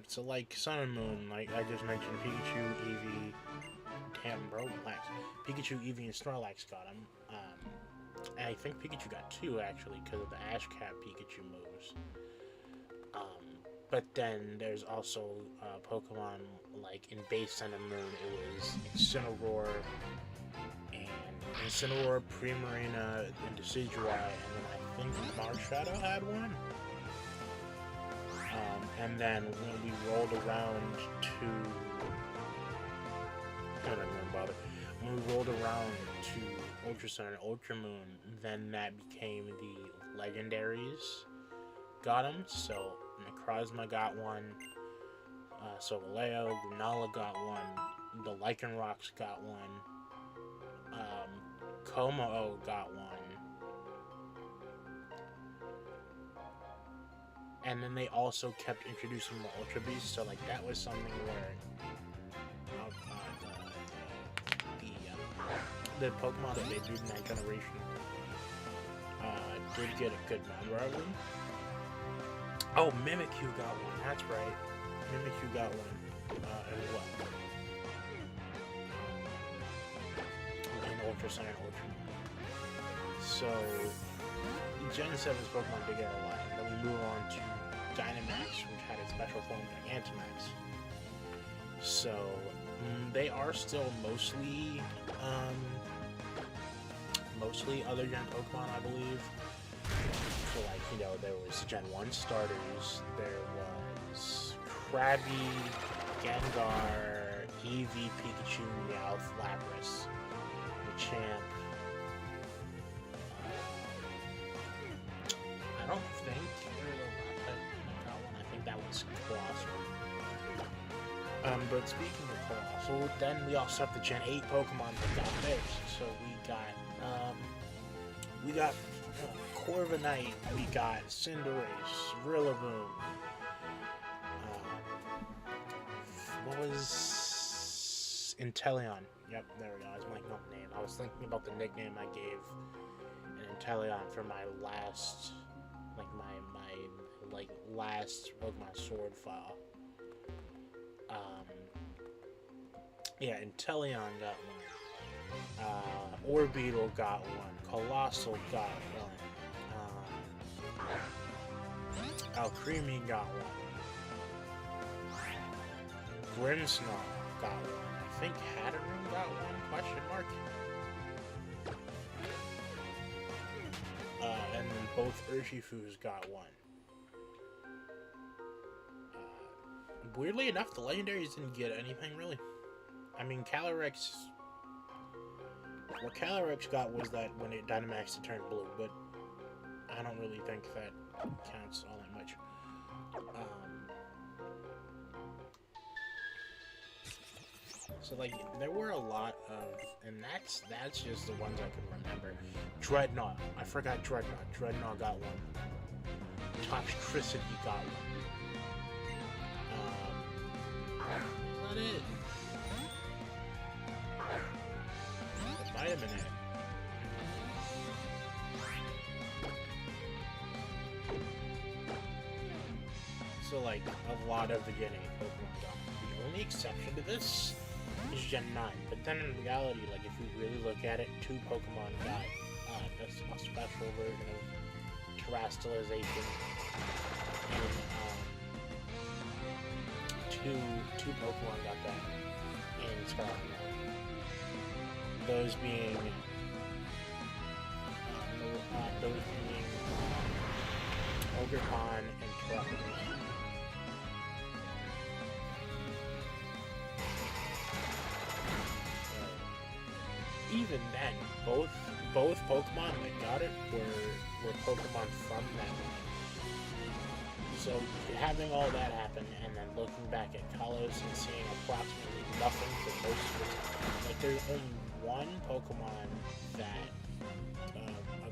So like Sun and Moon, like I just mentioned, Pikachu, Eevee, Bro, relax. Pikachu, Eevee, and Snorlax got him. And I think Pikachu got 2, actually, because of the Ash Cat Pikachu moves. But then there's also Pokemon, like, in Base Sun and Moon, it was Incineroar, Primarina, and Decidueye, and then I think Marshadow had one. And then when we rolled around to... I don't even bother. When we rolled around to Ultra Sun and Ultra Moon, then that became the legendaries got them. So Necrozma got one, Solgaleo, Lunala got one, the Lycanrocs got one, Como got one, and then they also kept introducing more Ultra Beasts, so like that was something where the Pokemon that they did in that generation did get a good number of them. Oh, Mimikyu got one, that's right. Mimikyu got one as well. And Ultra Sun and Ultra Moon. So, Gen 7's Pokemon did get a lot. And then we move on to Dynamax, which had its special form, Gigantamax. So, they are still mostly other Gen Pokemon, I believe. So, like, you know, there was Gen 1 starters, there was Krabby, Gengar, Eevee, Pikachu, Meowth, Lapras, Machamp. I don't think I got one. I think that was Colossal. But speaking of Colossal, then we also have the Gen 8 Pokemon that got theirs. So we got Corviknight, we got Cinderace, Rillaboom. What was Inteleon? Yep, there we go. I was blanking on the name. I was thinking about the nickname I gave an Inteleon for my last, like my last Pokemon Sword file. Yeah, Inteleon got one. Orbeetle got one. Colossal got one. Alcremie got one. Grimmsnarl got one. I think Hatterene got one? Question mark. And then both Urshifus got one. Weirdly enough, the legendaries didn't get anything really. I mean, Calyrex. What Calyrex got was that when it Dynamaxed, it turned blue, but I don't really think that counts all that much. So like, there were a lot of, and that's just the ones I can remember. Dreadnought, I forgot Dreadnought. Dreadnought got one. Toxtricity got one. That's not it. The Vitamin A. So like, a lot of the Gen 8 Pokemon got one. The only exception to this is Gen 9, but then in reality, like if you really look at it, 2 Pokemon got a special version of terrestrialization, and two Pokemon got that in Scarlet and Violet. Those being Ogerpon and Terrapin. Even then, both Pokemon that got it were Pokemon from that line. So having all that happen, and then looking back at Kalos and seeing approximately nothing for most of it, like there's only one Pokemon that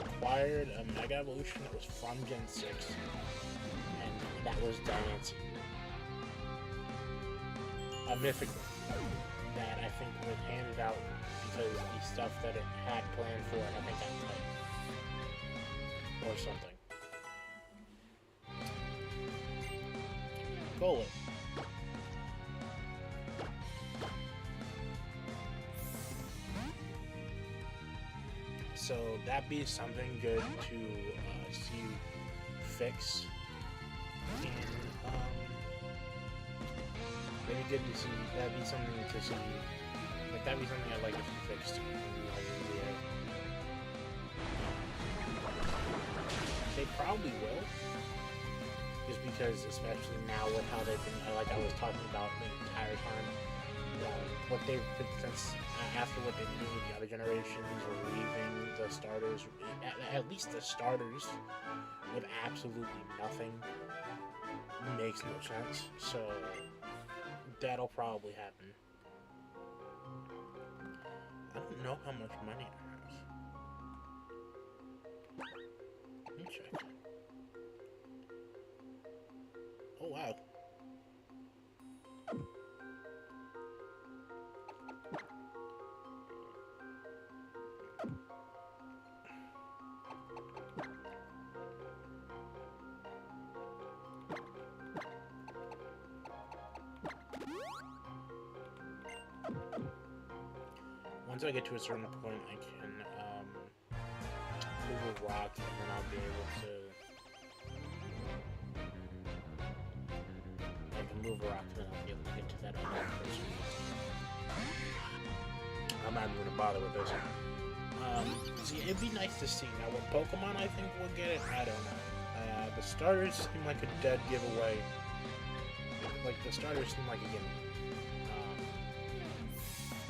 acquired a Mega Evolution that was from Gen 6, and that was Diancie. A mythical that I think was handed out because of the stuff that it had planned for, and I think got cut. Or something. Golett. So that'd be something good to see fix. And maybe good to see. That'd be something to see. Like that'd be something I'd like to see fixed. They probably will, just because, especially now with how they've been, like I was talking about the entire time, what they've been since after what they've been doing with the other generations, or leaving the starters, at least the starters, with absolutely nothing, makes no sense. So that'll probably happen. I don't know how much money I have. Let me check. Oh wow. Once I get to a certain point, I can move a rock, and then I'll be able to. I can move a rock, and then I'll be able to get to that other person. I'm not even gonna bother with this. See, it'd be nice to see. Now, what Pokemon I think will get it, I don't know. The starters seem like a dead giveaway. Like, the starters seem like a gimme.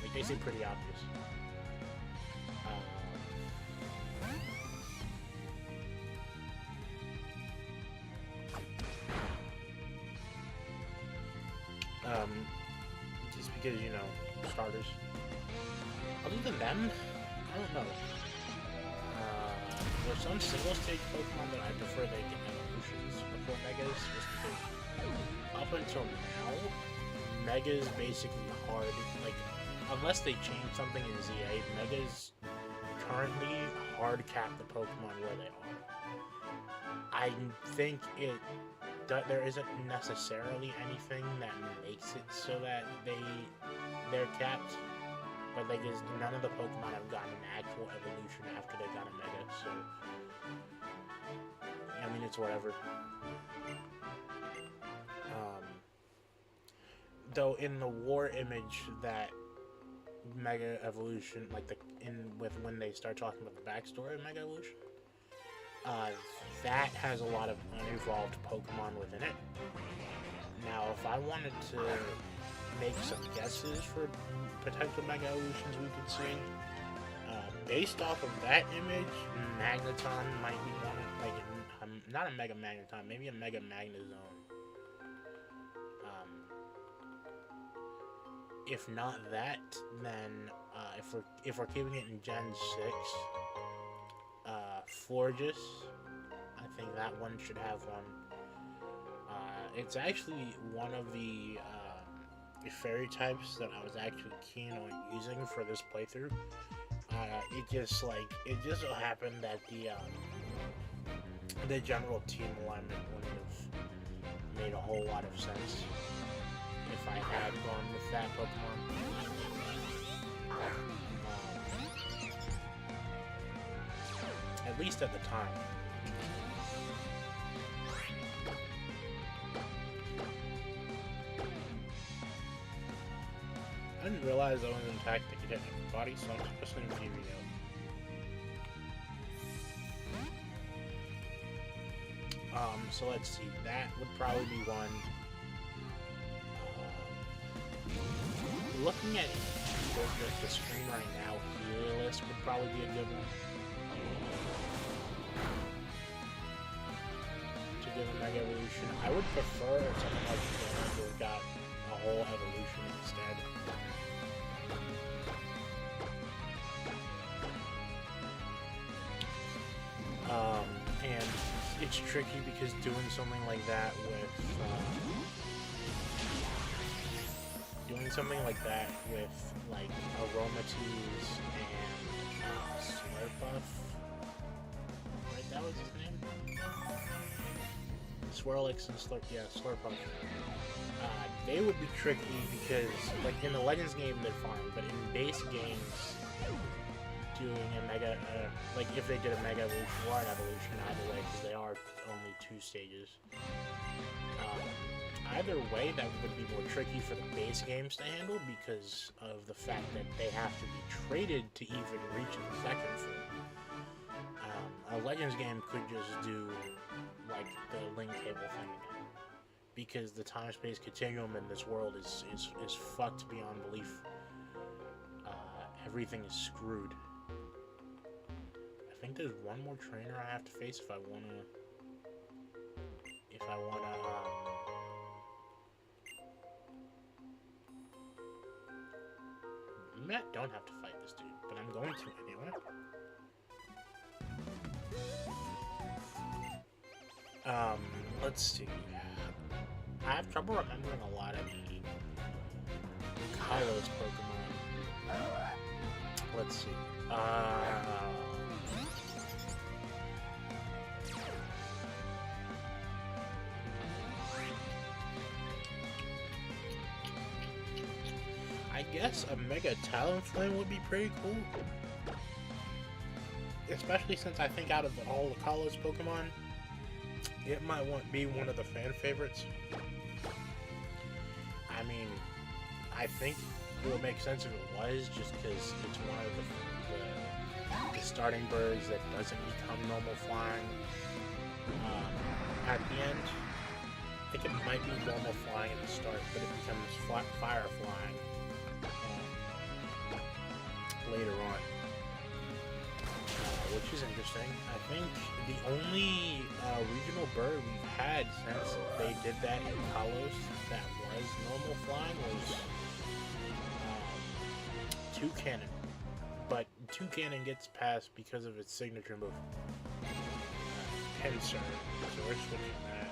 Like, they seem pretty obvious. Just because, you know, starters. Other than them, I don't know. There's some single stage Pokemon that I prefer they get evolutions before Megas, just because up until now, Megas basically hard, like, unless they change something in ZA, Megas currently hard cap the Pokemon where they are. I think there isn't necessarily anything that makes it so that they're capped, but like none of the Pokemon have gotten an actual evolution after they got a Mega, so I mean it's whatever. Though in the war image that Mega Evolution, like when they start talking about the backstory of Mega Evolution, that has a lot of unevolved Pokemon within it. Now, if I wanted to make some guesses for potential Mega Evolutions we could see, based off of that image, Magneton might be one, like, not a Mega Magneton, maybe a Mega Magnezone. If not that, then if we're keeping it in Gen 6, Florges, I think that one should have one. It's actually one of the fairy types that I was actually keen on using for this playthrough. It just so happened that the general team alignment wouldn't have made a whole lot of sense if I had gone with that Pokemon. At least at the time. I didn't realize I was in tactic to hit everybody, so I'm just listening to you. So let's see, that would probably be one. Looking at the screen right now, Fearless would probably be a good one to give a Mega Evolution. I would prefer something like that who got a whole evolution instead. And it's tricky because doing something like that with like Aromatisse and Slurpuff. Right, that was his name? Swirlix and Slurpuff. They would be tricky because, like, in the Legends game they're fine, but in base games, doing a mega, like if they did a mega evolution or an evolution, either way, because they are only 2 stages. Either way, that would be more tricky for the base games to handle because of the fact that they have to be traded to even reach the second form. A Legends game could just do like the link table thing again, because the time-space continuum in this world is fucked beyond belief. Everything is screwed. I think there's one more trainer I have to face if I wanna. Maybe I don't have to fight this dude, but I'm going to anyway. Let's see. I have trouble remembering a lot of the Kalos Pokemon. Let's see. I guess a Mega Talonflame would be pretty cool. Especially since I think out of all the Kalos Pokemon, it might be one of the fan favorites. I mean, I think it would make sense if it was, just because it's one of the starting birds that doesn't become normal flying at the end. I think it might be normal flying at the start, but it becomes fire flying later on, which is interesting. I think the only regional bird we've had since they did that in Kalos that was normal flying was Toucanon, but Toucanon gets passed because of its signature move, Pincer, so we're switching that.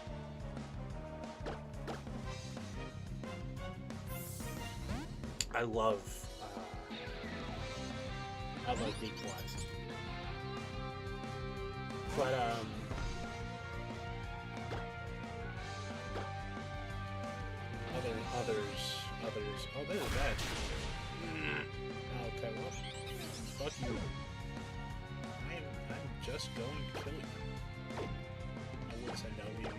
I love Big Blast. But, others. Oh, there's that. Okay, well, fuck you. I'm just going to kill you. I would say no, BB.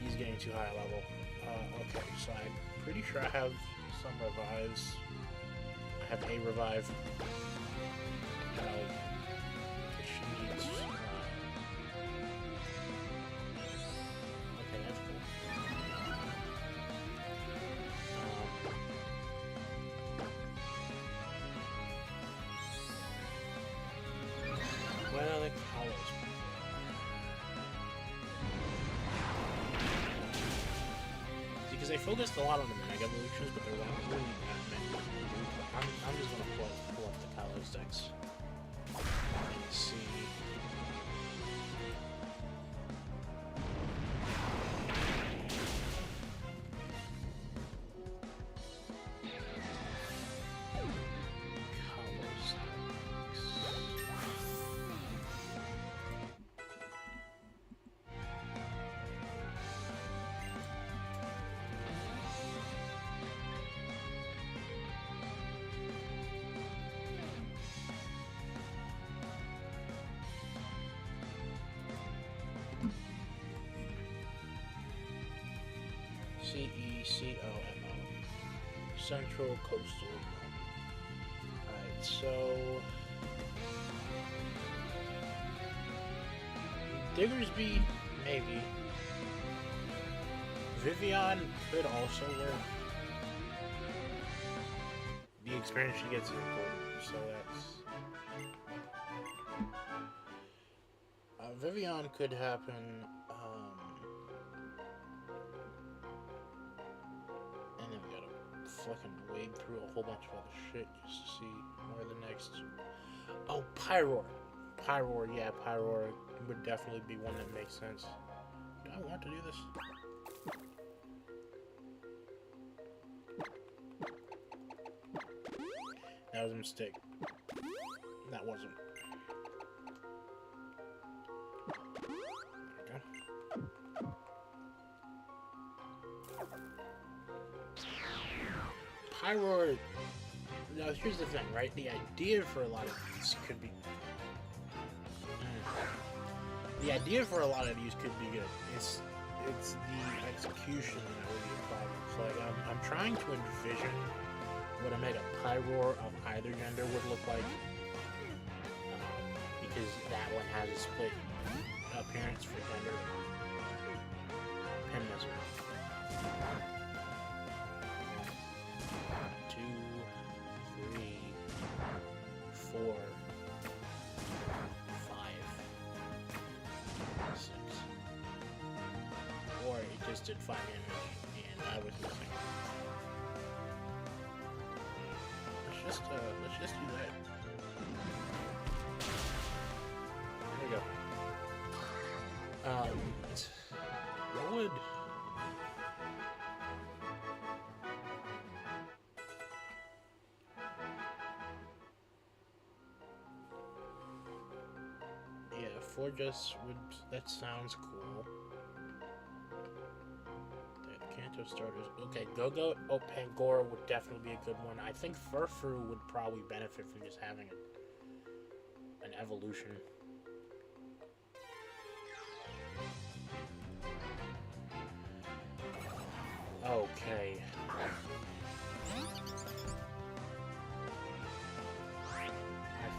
He's getting too high a level. Okay, so I'm pretty sure I have some revives. I have a revive. She needs. Okay, that's cool. Well, the Kalos. Because they focused a lot on the Mega Evolutions, but there weren't really that many. I'm just gonna pull up the Kalos decks and see. Kalos decks. CECOMO. Central Coastal. Alright, so Diggersby, maybe. Vivian could also work. The experience she gets is important, so that's Vivian could happen. And then we gotta fucking wade through a whole bunch of other shit just to see where the next. Oh, Pyroar. Pyroar, yeah, Pyroar would definitely be one that makes sense. Do I want to do this? That was a mistake. That wasn't. There we go. Pyroar now here's the thing, right? The idea for a lot of these could be... The idea for a lot of these could be good. It's the execution that would be a problem. So like I'm trying to envision what a mega pyroar of either gender would look like, because that one has a split appearance for gender. Pen as well. 1, 2, 3, 4, 5, 6. Or it just did 5 damage, and I was missing. Let's just do that. There we go. What would... Yeah, 4 just would... That sounds cool. Kanto starters. Okay, Go-Go or Pangoro would definitely be a good one. I think Furfrou would probably benefit from just having an evolution. Okay. I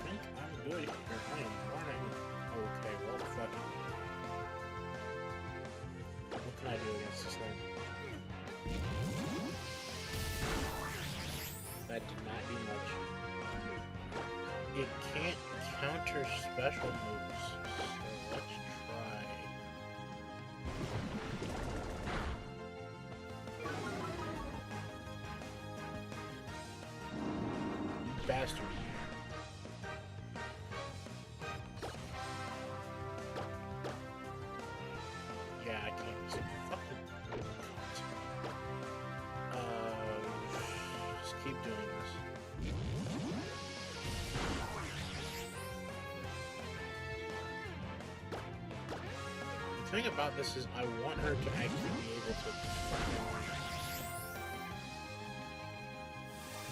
think I'm good here. I am running. Okay, well, fuck it. What can I do against this thing? That did not do much. It can't counter special moves, so let's try. You bastard. Yeah, I can't. Keep doing this. The thing about this is I want her to actually be able to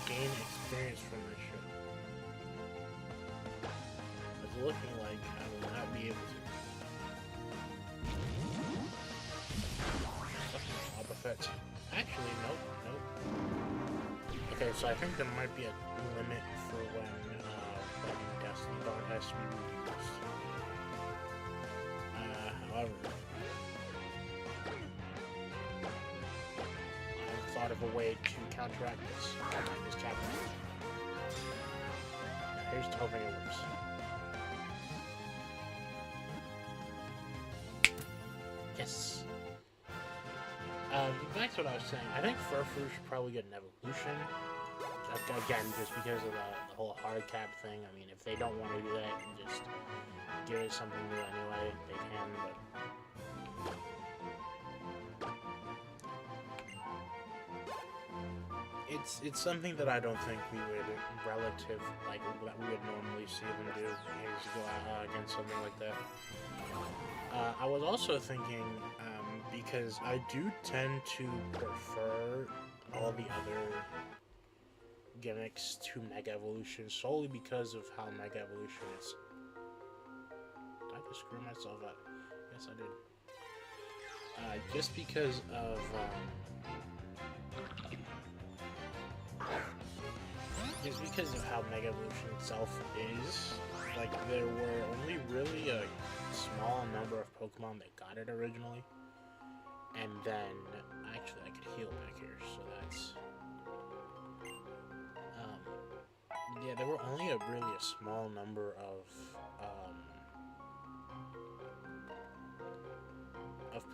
gain experience from this shit. It's looking like I will not be able to. Fucking Wobbuffet. Actually, nope. Okay, so I think there might be a limit for when Destiny Bond has to be reused. However, I've thought of a way to counteract this. This chapter. Now, here's to hoping it works. Yes. Back to what I was saying. I think Furfrou should probably get an evolution. Again, just because of the whole hard cap thing. I mean, if they don't want to do that, just give it something new anyway. They can, but it's something that I don't think we would that we would normally see them do, is go out against something like that. I was also thinking, because I do tend to prefer all the other gimmicks to Mega Evolution solely because of how Mega Evolution is. Did I just screw myself up? Yes, I did. Just because of how Mega Evolution itself is. Like, there were only really a small number of Pokemon that got it originally. And then, actually, I could heal back here, so that's... yeah, there were only really a small number of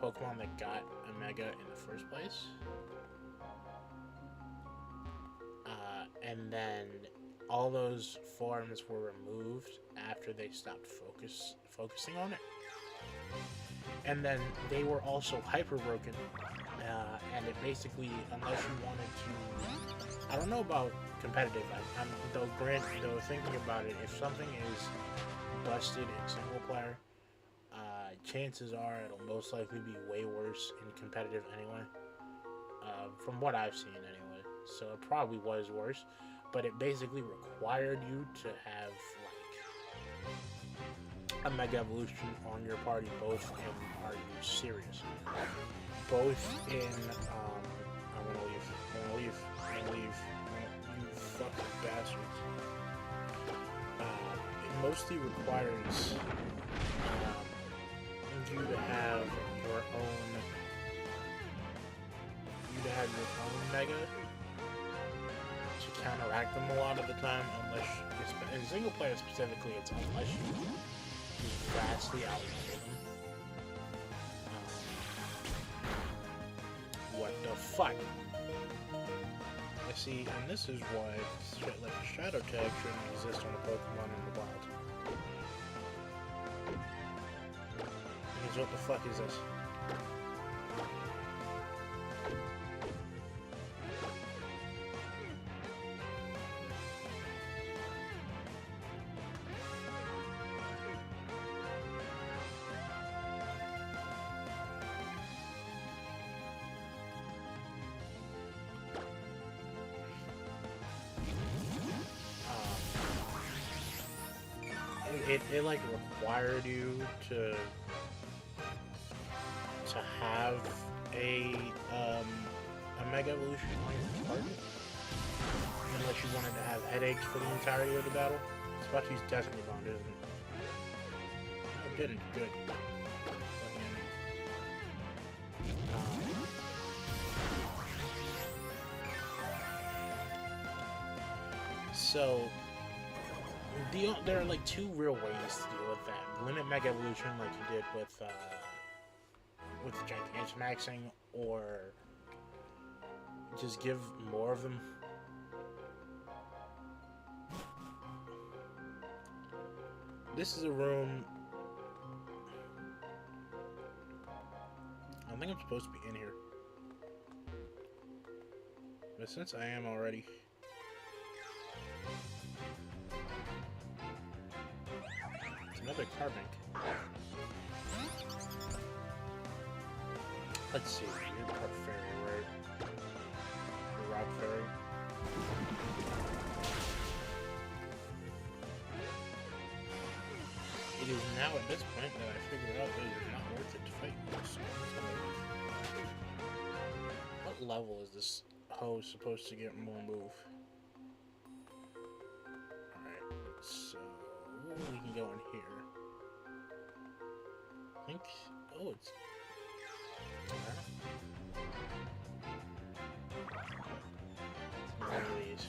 Pokemon that got a Mega in the first place. And then all those forms were removed after they stopped focusing on it. And then they were also hyper broken, and it basically, unless you wanted to, I don't know about competitive. Though thinking about it, if something is busted in single player, chances are it'll most likely be way worse in competitive anyway. From what I've seen anyway, so it probably was worse. but it basically required you to have like a Mega Evolution on your party, both in Are You Serious? Both in I'm gonna leave, you fucking bastards. It mostly requires you to have your own Mega to counteract them a lot of the time, unless in single player specifically, it's unless you just vastly outnumber them. What the fuck? I see, and this is why like Shadow Tag shouldn't exist on a Pokemon in the wild. Because what the fuck is this? It like required you to have a Mega Evolution on your party, unless you wanted to have headaches for the entirety of the battle. It's about to use Destiny Bond, isn't it? No, it didn't. Good. So there are like two real ways to deal with that. Limit Mega Evolution like you did with Gigantamaxing, or just give more of them. This is a room. I think I'm supposed to be in here. But since I am already... Another Carbink. Let's see, you're part fairy, right? You're rock fairy. It is now at this point that I figured out that it is not worth it to fight this. What level is this hoe supposed to get more move? Alright, so we can go in here. I think. Oh, it's. One of these.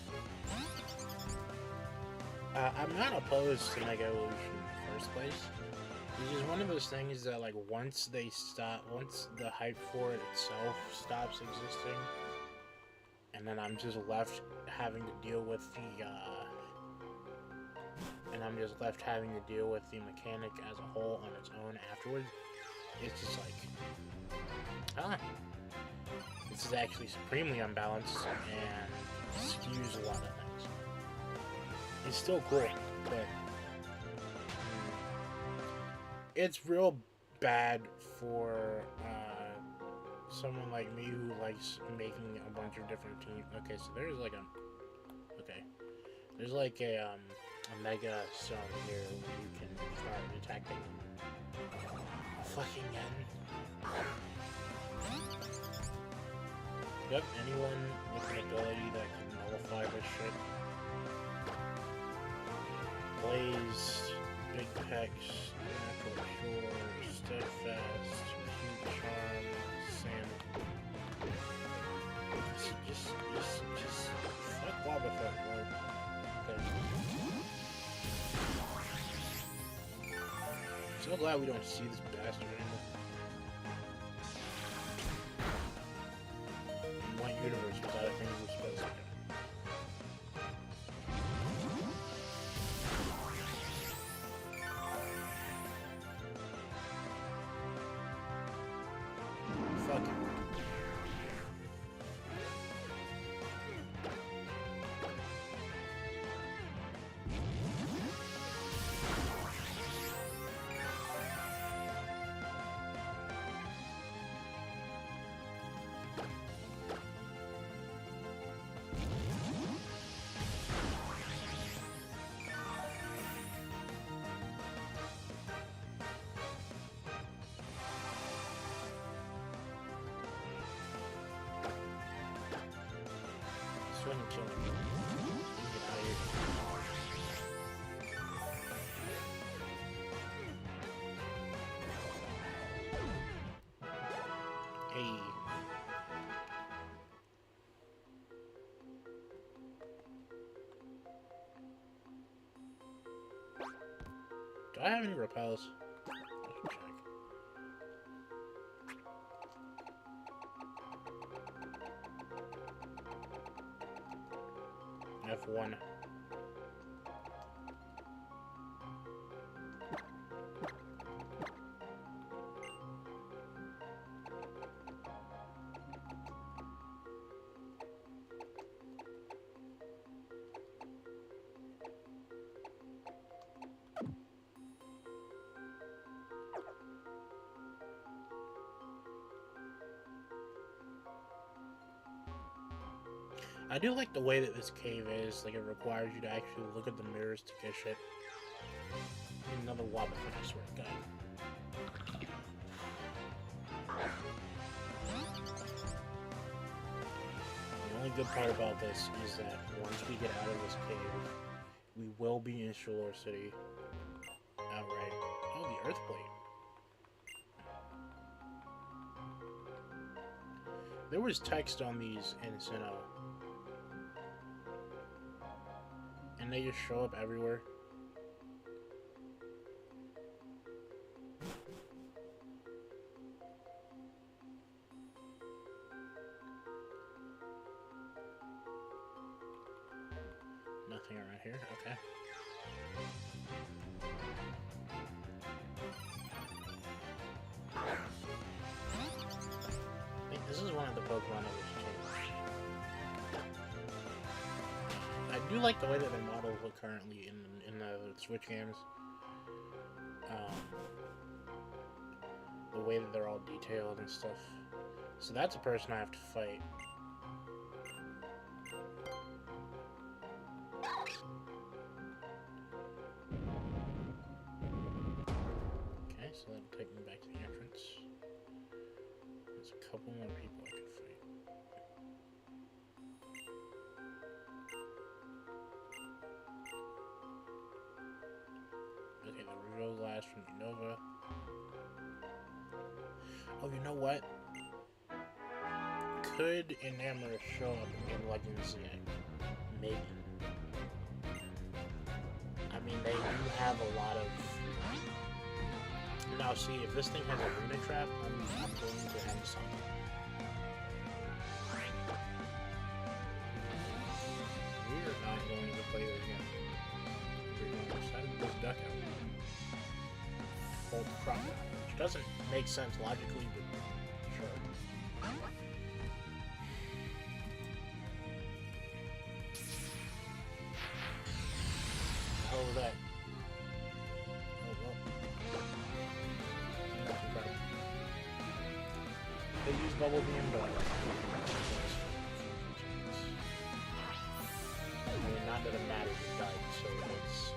I'm not opposed to Mega Evolution in the first place. It's just one of those things that, like, once the hype for it itself stops existing, and then I'm just left having to deal with the mechanic as a whole on its own afterwards. It's just like, this is actually supremely unbalanced and skews a lot of things. It's still cool, but it's real bad for someone like me who likes making a bunch of different teams. Okay, so there's like a Mega Zone here where you can start attacking them. Fucking end. Yep, anyone with an ability that can nullify this shit. Blaze, Big Pecs, Natural Cure, Steadfast, Cute Charm, Sand. Just fuck Wobbuffet, right? Okay. So glad we don't see this bastard anymore. In what universe was that a thing we were supposed to do? Fuck it. I have any repels? Check. I have one. I do like the way that this cave is. Like, it requires you to actually look at the mirrors to get shit. Another wobble, I swear to God. The only good part about this is that once we get out of this cave, we will be in Shalor City outright. Oh, the Earth Plate. There was text on these in Sinnoh. And they just show up everywhere. Nothing around here, okay. I think this is one of the Pokemon that was changed. I do like the way that they model look currently in the Switch games. The way that they're all detailed and stuff. So that's a person I have to fight. Okay, so that'll take me back to the entrance. There's a couple more people I can fight. Okay, the reveal glass from Unova. Oh, you know what? Could Enamorus show up in Legends yet? Maybe. I mean, they do have a lot of... Now, see, if this thing has a Luna Trap, I'm going to have something. We are not going to play this again. We're going to send this duck out. Hold the crop out. Which doesn't make sense logically, but sure. What the hell was that? Oh, well. That's incredible. They use Bubble Beam, but... I mean, not that it matters, it died, so it's...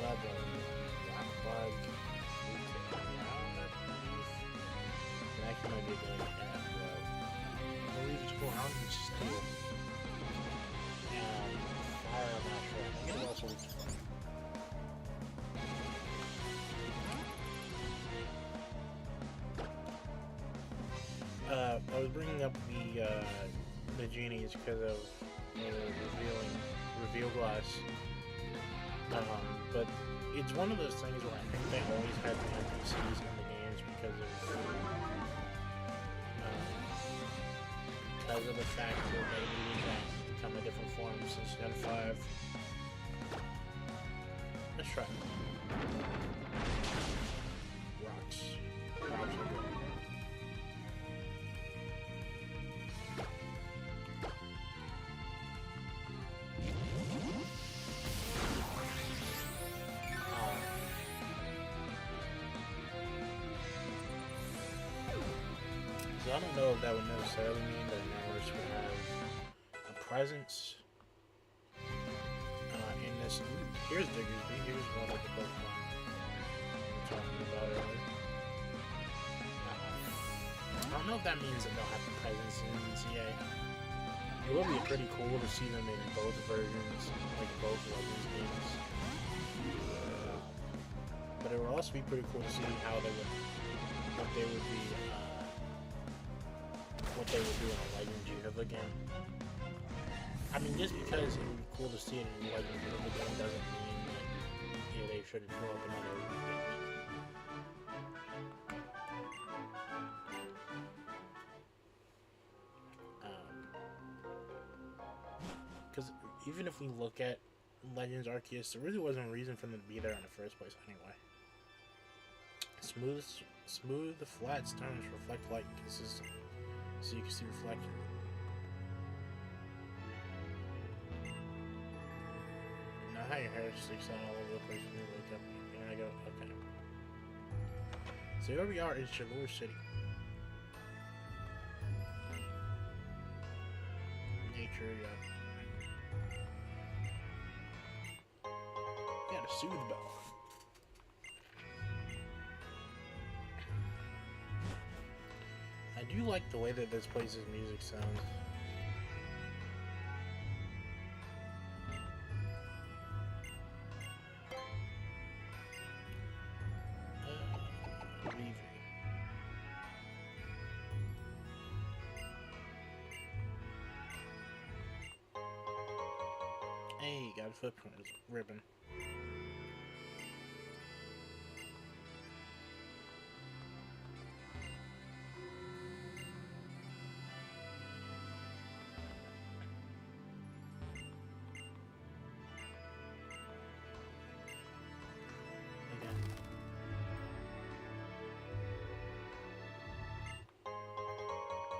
Rock bug, that actually might be a good idea, but maybe just go around and steal. And fire, I'm not sure. I think it also leads to fire. I was bringing up the genies because of reveal glass. But it's one of those things where I think they always had the NPCs in the games because of the fact that they needed to become a different form since Gen 5. Let's try it. Rocks. Rocks are good. I don't know if that would necessarily mean that Enamorus would have a presence in this. Here's Diggersby. Here's one of the Pokemon we were talking about earlier. I don't know if that means that they'll have a presence in ZA. It would be pretty cool to see them in both versions, like both Legends games. But it would also be pretty cool to see how they would, what they would do in a Legends Unova game. I mean, just because it would be cool to see it in like the game doesn't mean that they shouldn't show up in other games. Because even if we look at Legends Arceus, there really wasn't a reason for them to be there in the first place anyway. Smooth, flat stones reflect light consistently, so you can see reflection. Now how your hair sticks out all over the place when you wake up, and I go, okay. So here we are in Chaleur City. Nature, yeah, the Soothe Bell. I do like the way that this place's music sounds. Hey, got a footprint ribbon.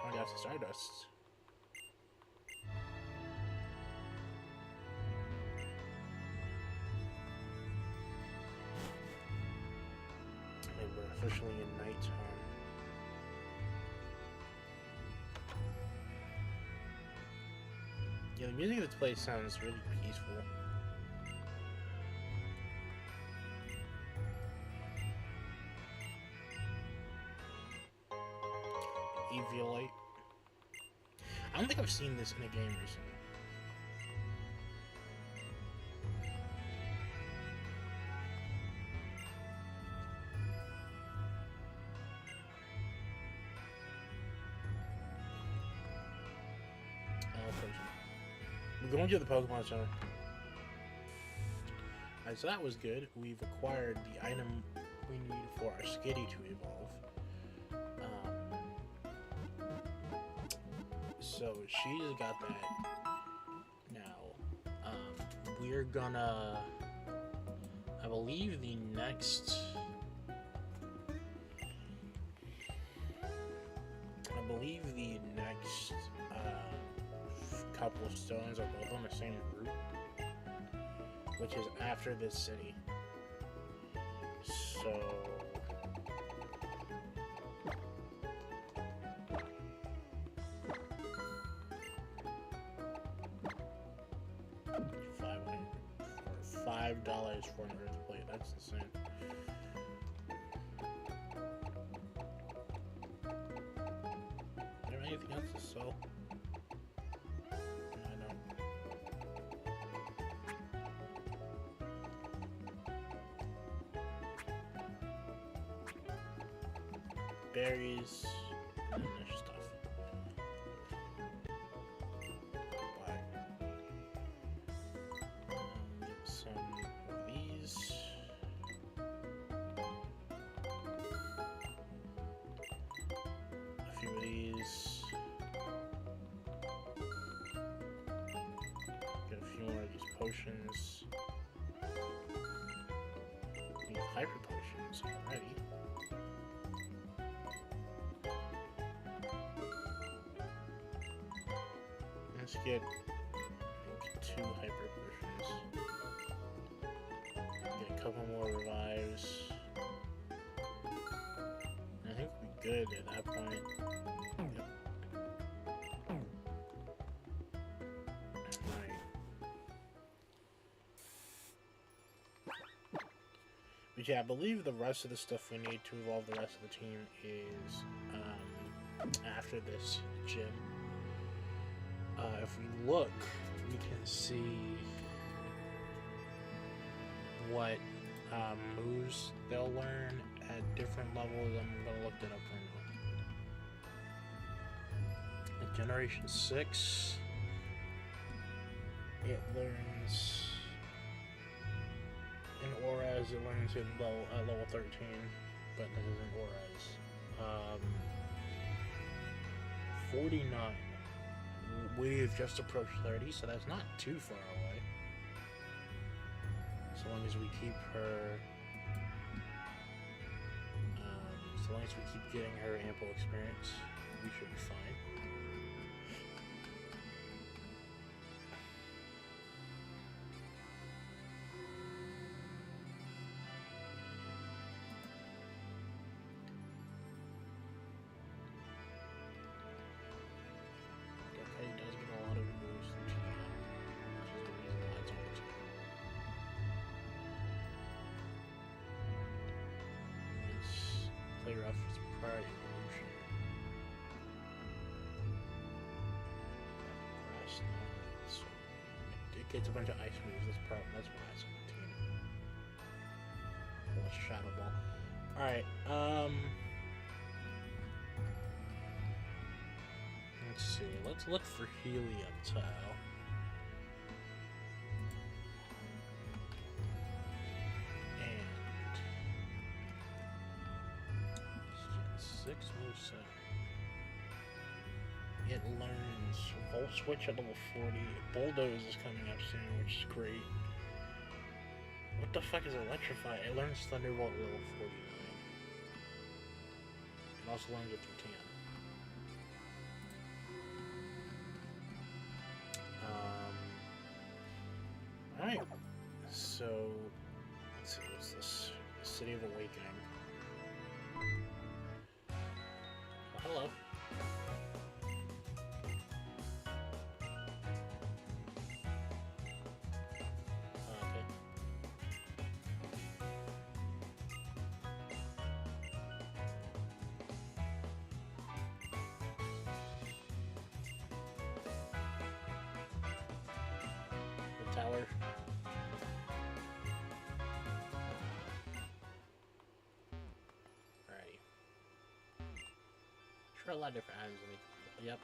I got Stardust. And we're officially in nighttime. Yeah, the music of this place sounds really peaceful. Eviolite. I don't think I've seen this in a game recently. We're going to the Pokemon Center. Alright, so that was good. We've acquired the item we need for our Skitty to evolve. So she's got that now. We're gonna, I believe the next couple of stones are both on the same route, which is after this city. So $5 for an earth plate. That's insane. Is there anything else to sell? Berries and other stuff. Get some of these. A few of these. Get a few more of these potions. These hyper potions already. Let's get 2 hyper potions. Get a couple more revives. I think we'll be good at that point. Yep. Right. But yeah, I believe the rest of the stuff we need to evolve the rest of the team is after this gym. If we look, we can see what moves they'll learn at different levels. I'm going to look that up right now. Generation 6. It learns in Auras. It learns in level 13, but this isn't Auras. 49. We've just approached 30, so that's not too far away. So long as we keep her, so long as we keep getting her ample experience, we should be fine. It's a bunch of ice moves. That's why it's 17. Plus Shadow Ball. Alright, let's see. Let's look for Helioptile. And 6 moveset. It learns Volt Switch at level 40. Bulldoze is coming up soon, which is great. What the fuck is Electrify? It learns Thunderbolt at level 49. It also learns it through 10. Alright. So, let's see, what's this? City of Awakening. Oh, hello. Tower. Alrighty. Sure, a lot of different items. Yep,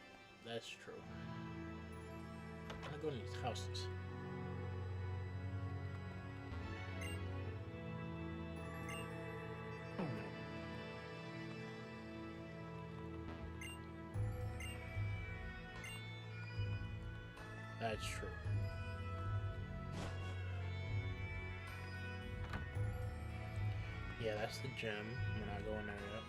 that's true. I'm gonna go to these houses. That's true. Yeah, that's the gem. We're not going there yet.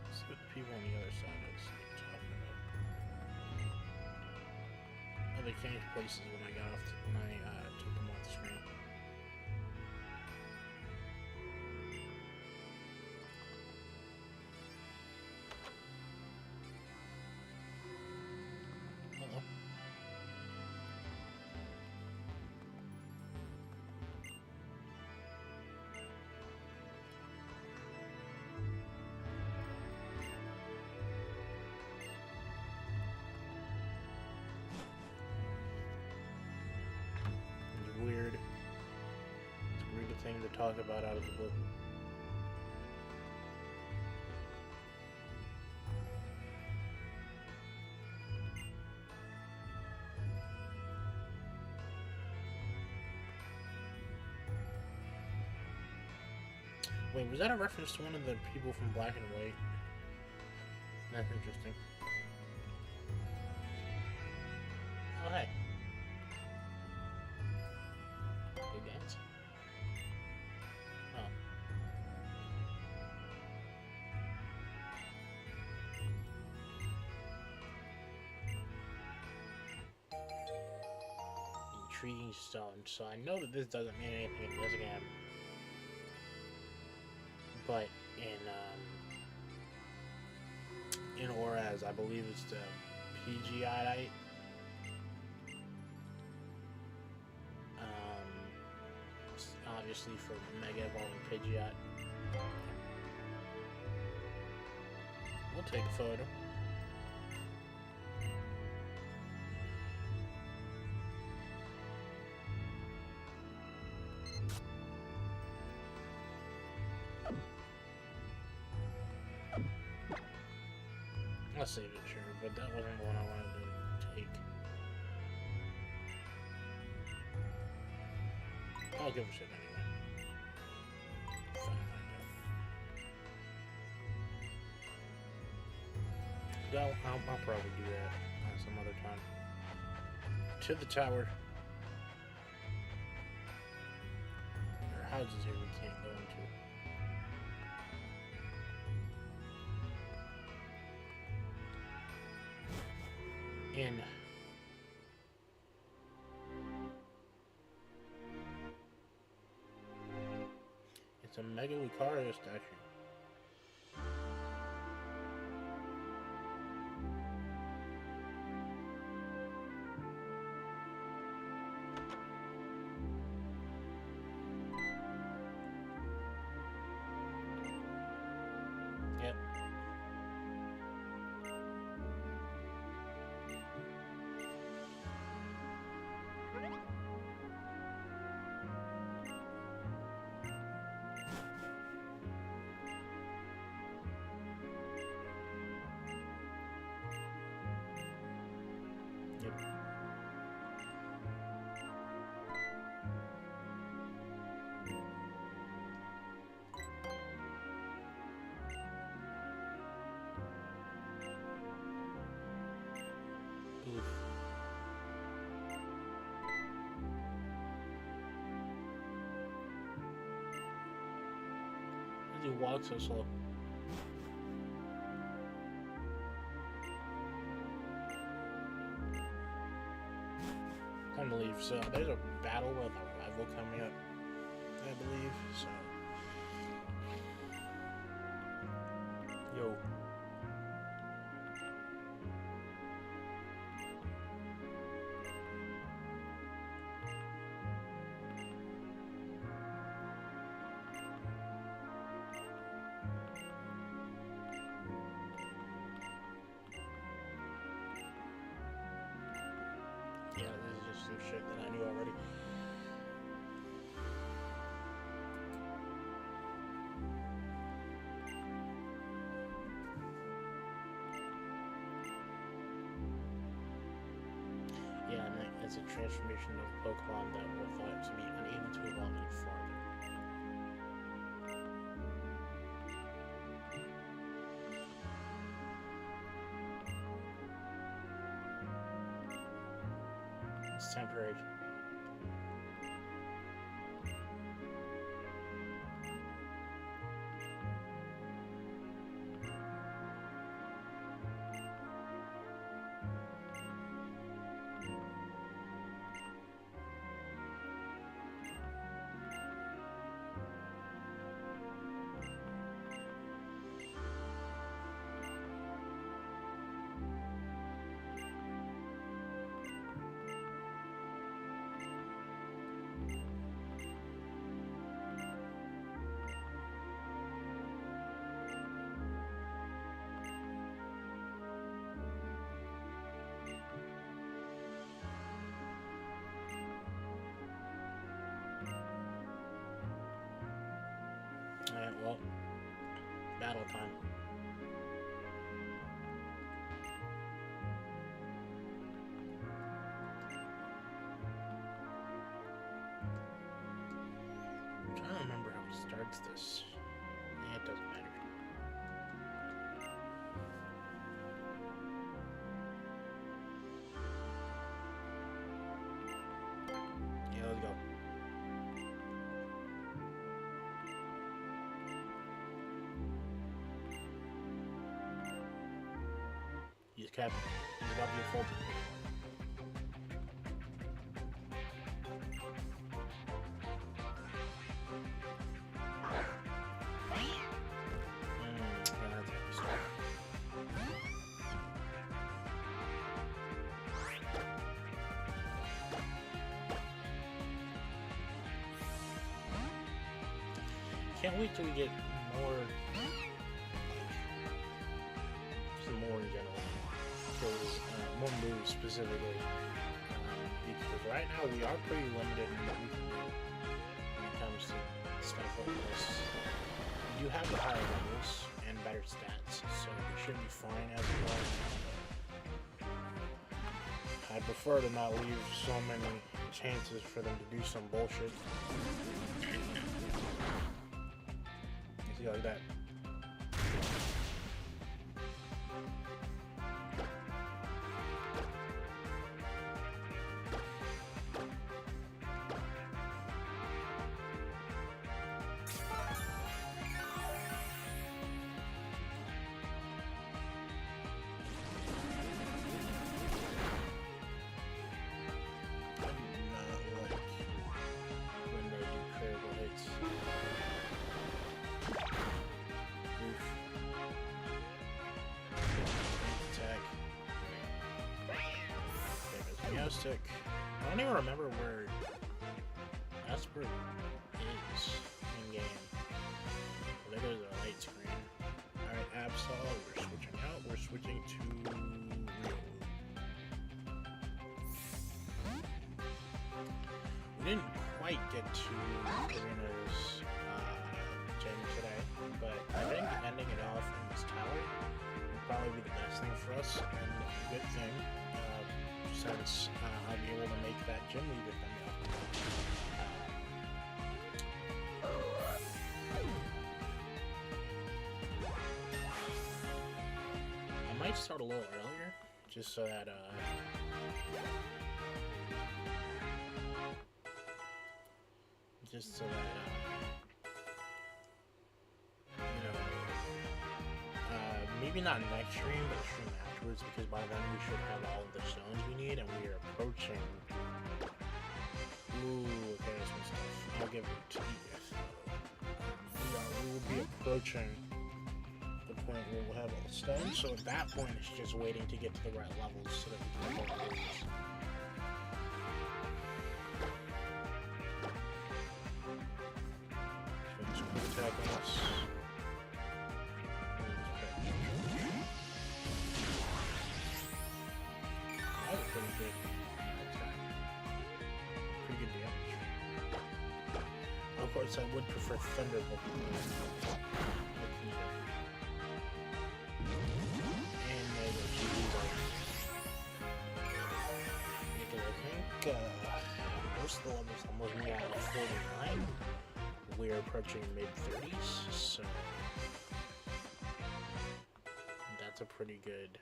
Let's see what the people on the other side is talking about. Oh, they changed places when I got off when I took them off the screen. Weird. It's a weird thing to talk about out of the book. Wait, was that a reference to one of the people from Black and White? That's interesting. Oh, hey. Good games. Oh. Intriguing stone. So I know that this doesn't mean anything in this game. But in Auras, I believe it's the Pidgeotite. Obviously for Mega Evolving Pidgeot. We'll take a photo. I'll save it, sure, but that wasn't the one I wanted to take. I'll give a shit anyway. I'll probably do that some other time. To the tower. There are houses here we can't go into. In. It's a Mega Lucario statue. Yep. Oof. Why does he walk so slow? Time to leave. So there's a battle with a rival coming up, I believe. So, yo. Yeah, this is just some shit that I knew already. Yeah, and it's a transformation of Pokemon that were thought to be unable to evolve any farther. It's temporary. Alright, well, battle time. I'm trying to remember how it starts this. Yeah, it doesn't matter. Yeah, let's go. He's capping. He's about to get full. Can't wait till we get more, some more in general. More moves specifically, because right now we are pretty limited in what we can do when it comes to stuff like this. We do have the higher levels, and and better stats, so we should be fine as well. I prefer to not leave so many chances for them to do some bullshit. You see, like that. Stick. I don't even remember where Esper is in game. There goes our light screen. Alright, Absol, we're switching out. We're switching to Rio. We didn't quite get to Korrina's gym today, but I think ending it off in this tower would probably be the best thing for us, and a good thing. Since I'll be able to make that gym leader thing up. I might start a little earlier, just so that you know, maybe not next stream, but stream afterwards, because by then we should have all of the stones we need, and we are approaching. Ooh, okay, that's my stuff. I'll give it to you guys. We will be approaching the point where we'll have all the stones, so at that point it's just waiting to get to the right levels so that we can get all these. So just quick attack on us. Pretty good damage. Of course, I would prefer Thunderbolt. And because I think most of the levels I'm looking at are 49. We're approaching mid-30s, so that's a pretty good.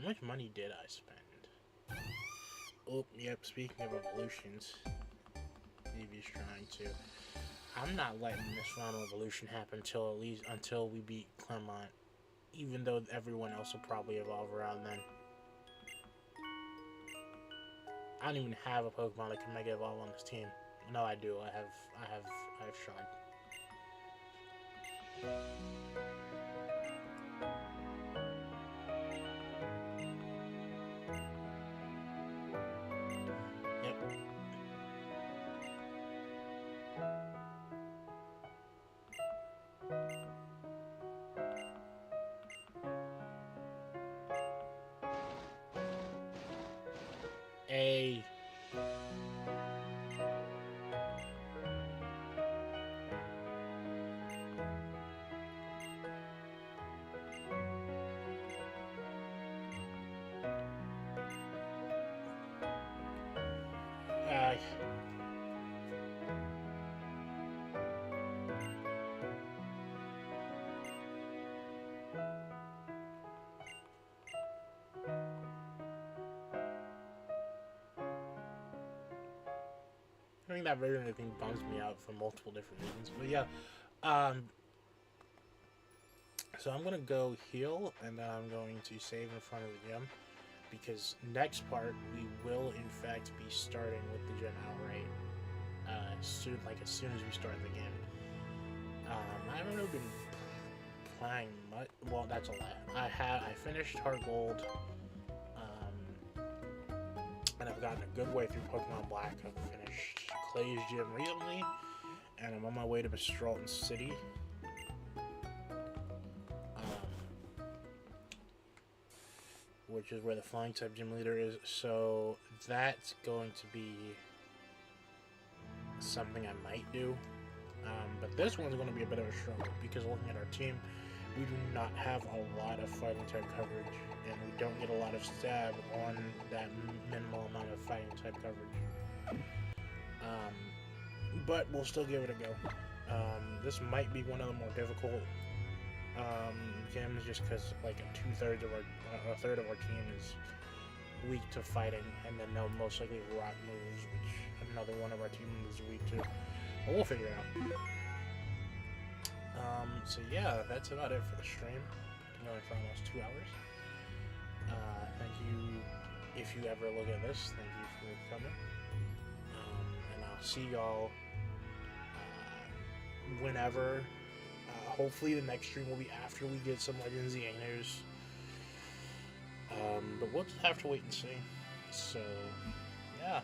How much money did I spend? Oh, yep, speaking of evolutions, Eevee's trying to. I'm not letting this final evolution happen until we beat Clermont, even though everyone else will probably evolve around then. I don't even have a Pokemon that can Mega Evolve on this team. No, I do. I have Shard. A. I think that version of the thing bums me out for multiple different reasons. But yeah, so I'm gonna go heal, and then I'm going to save in front of the gym, because next part we will in fact be starting with the gym outright soon, as soon as we start the game. I haven't really been playing much. Well, that's a lie. I finished Heart Gold, and I've gotten a good way through Pokemon Black. I've finished Clay's Gym recently, and I'm on my way to Mistralton City. which is where the flying type gym leader is. So that's going to be something I might do. But this one's going to be a bit of a struggle because looking at our team, we do not have a lot of fighting type coverage, and we don't get a lot of stab on that minimal amount of fighting type coverage. But we'll still give it a go. This might be one of the more difficult gyms just because like a third of our team is weak to fighting, and then they'll most likely rock moves, which another one of our team members is weak to. But we'll figure it out. So yeah, that's about it for the stream. Been going for almost 2 hours. Thank you. If you ever look at this, thank you for coming. And I'll see y'all whenever. Hopefully the next stream will be after we get some Legends EA news. But we'll just have to wait and see. So, yeah.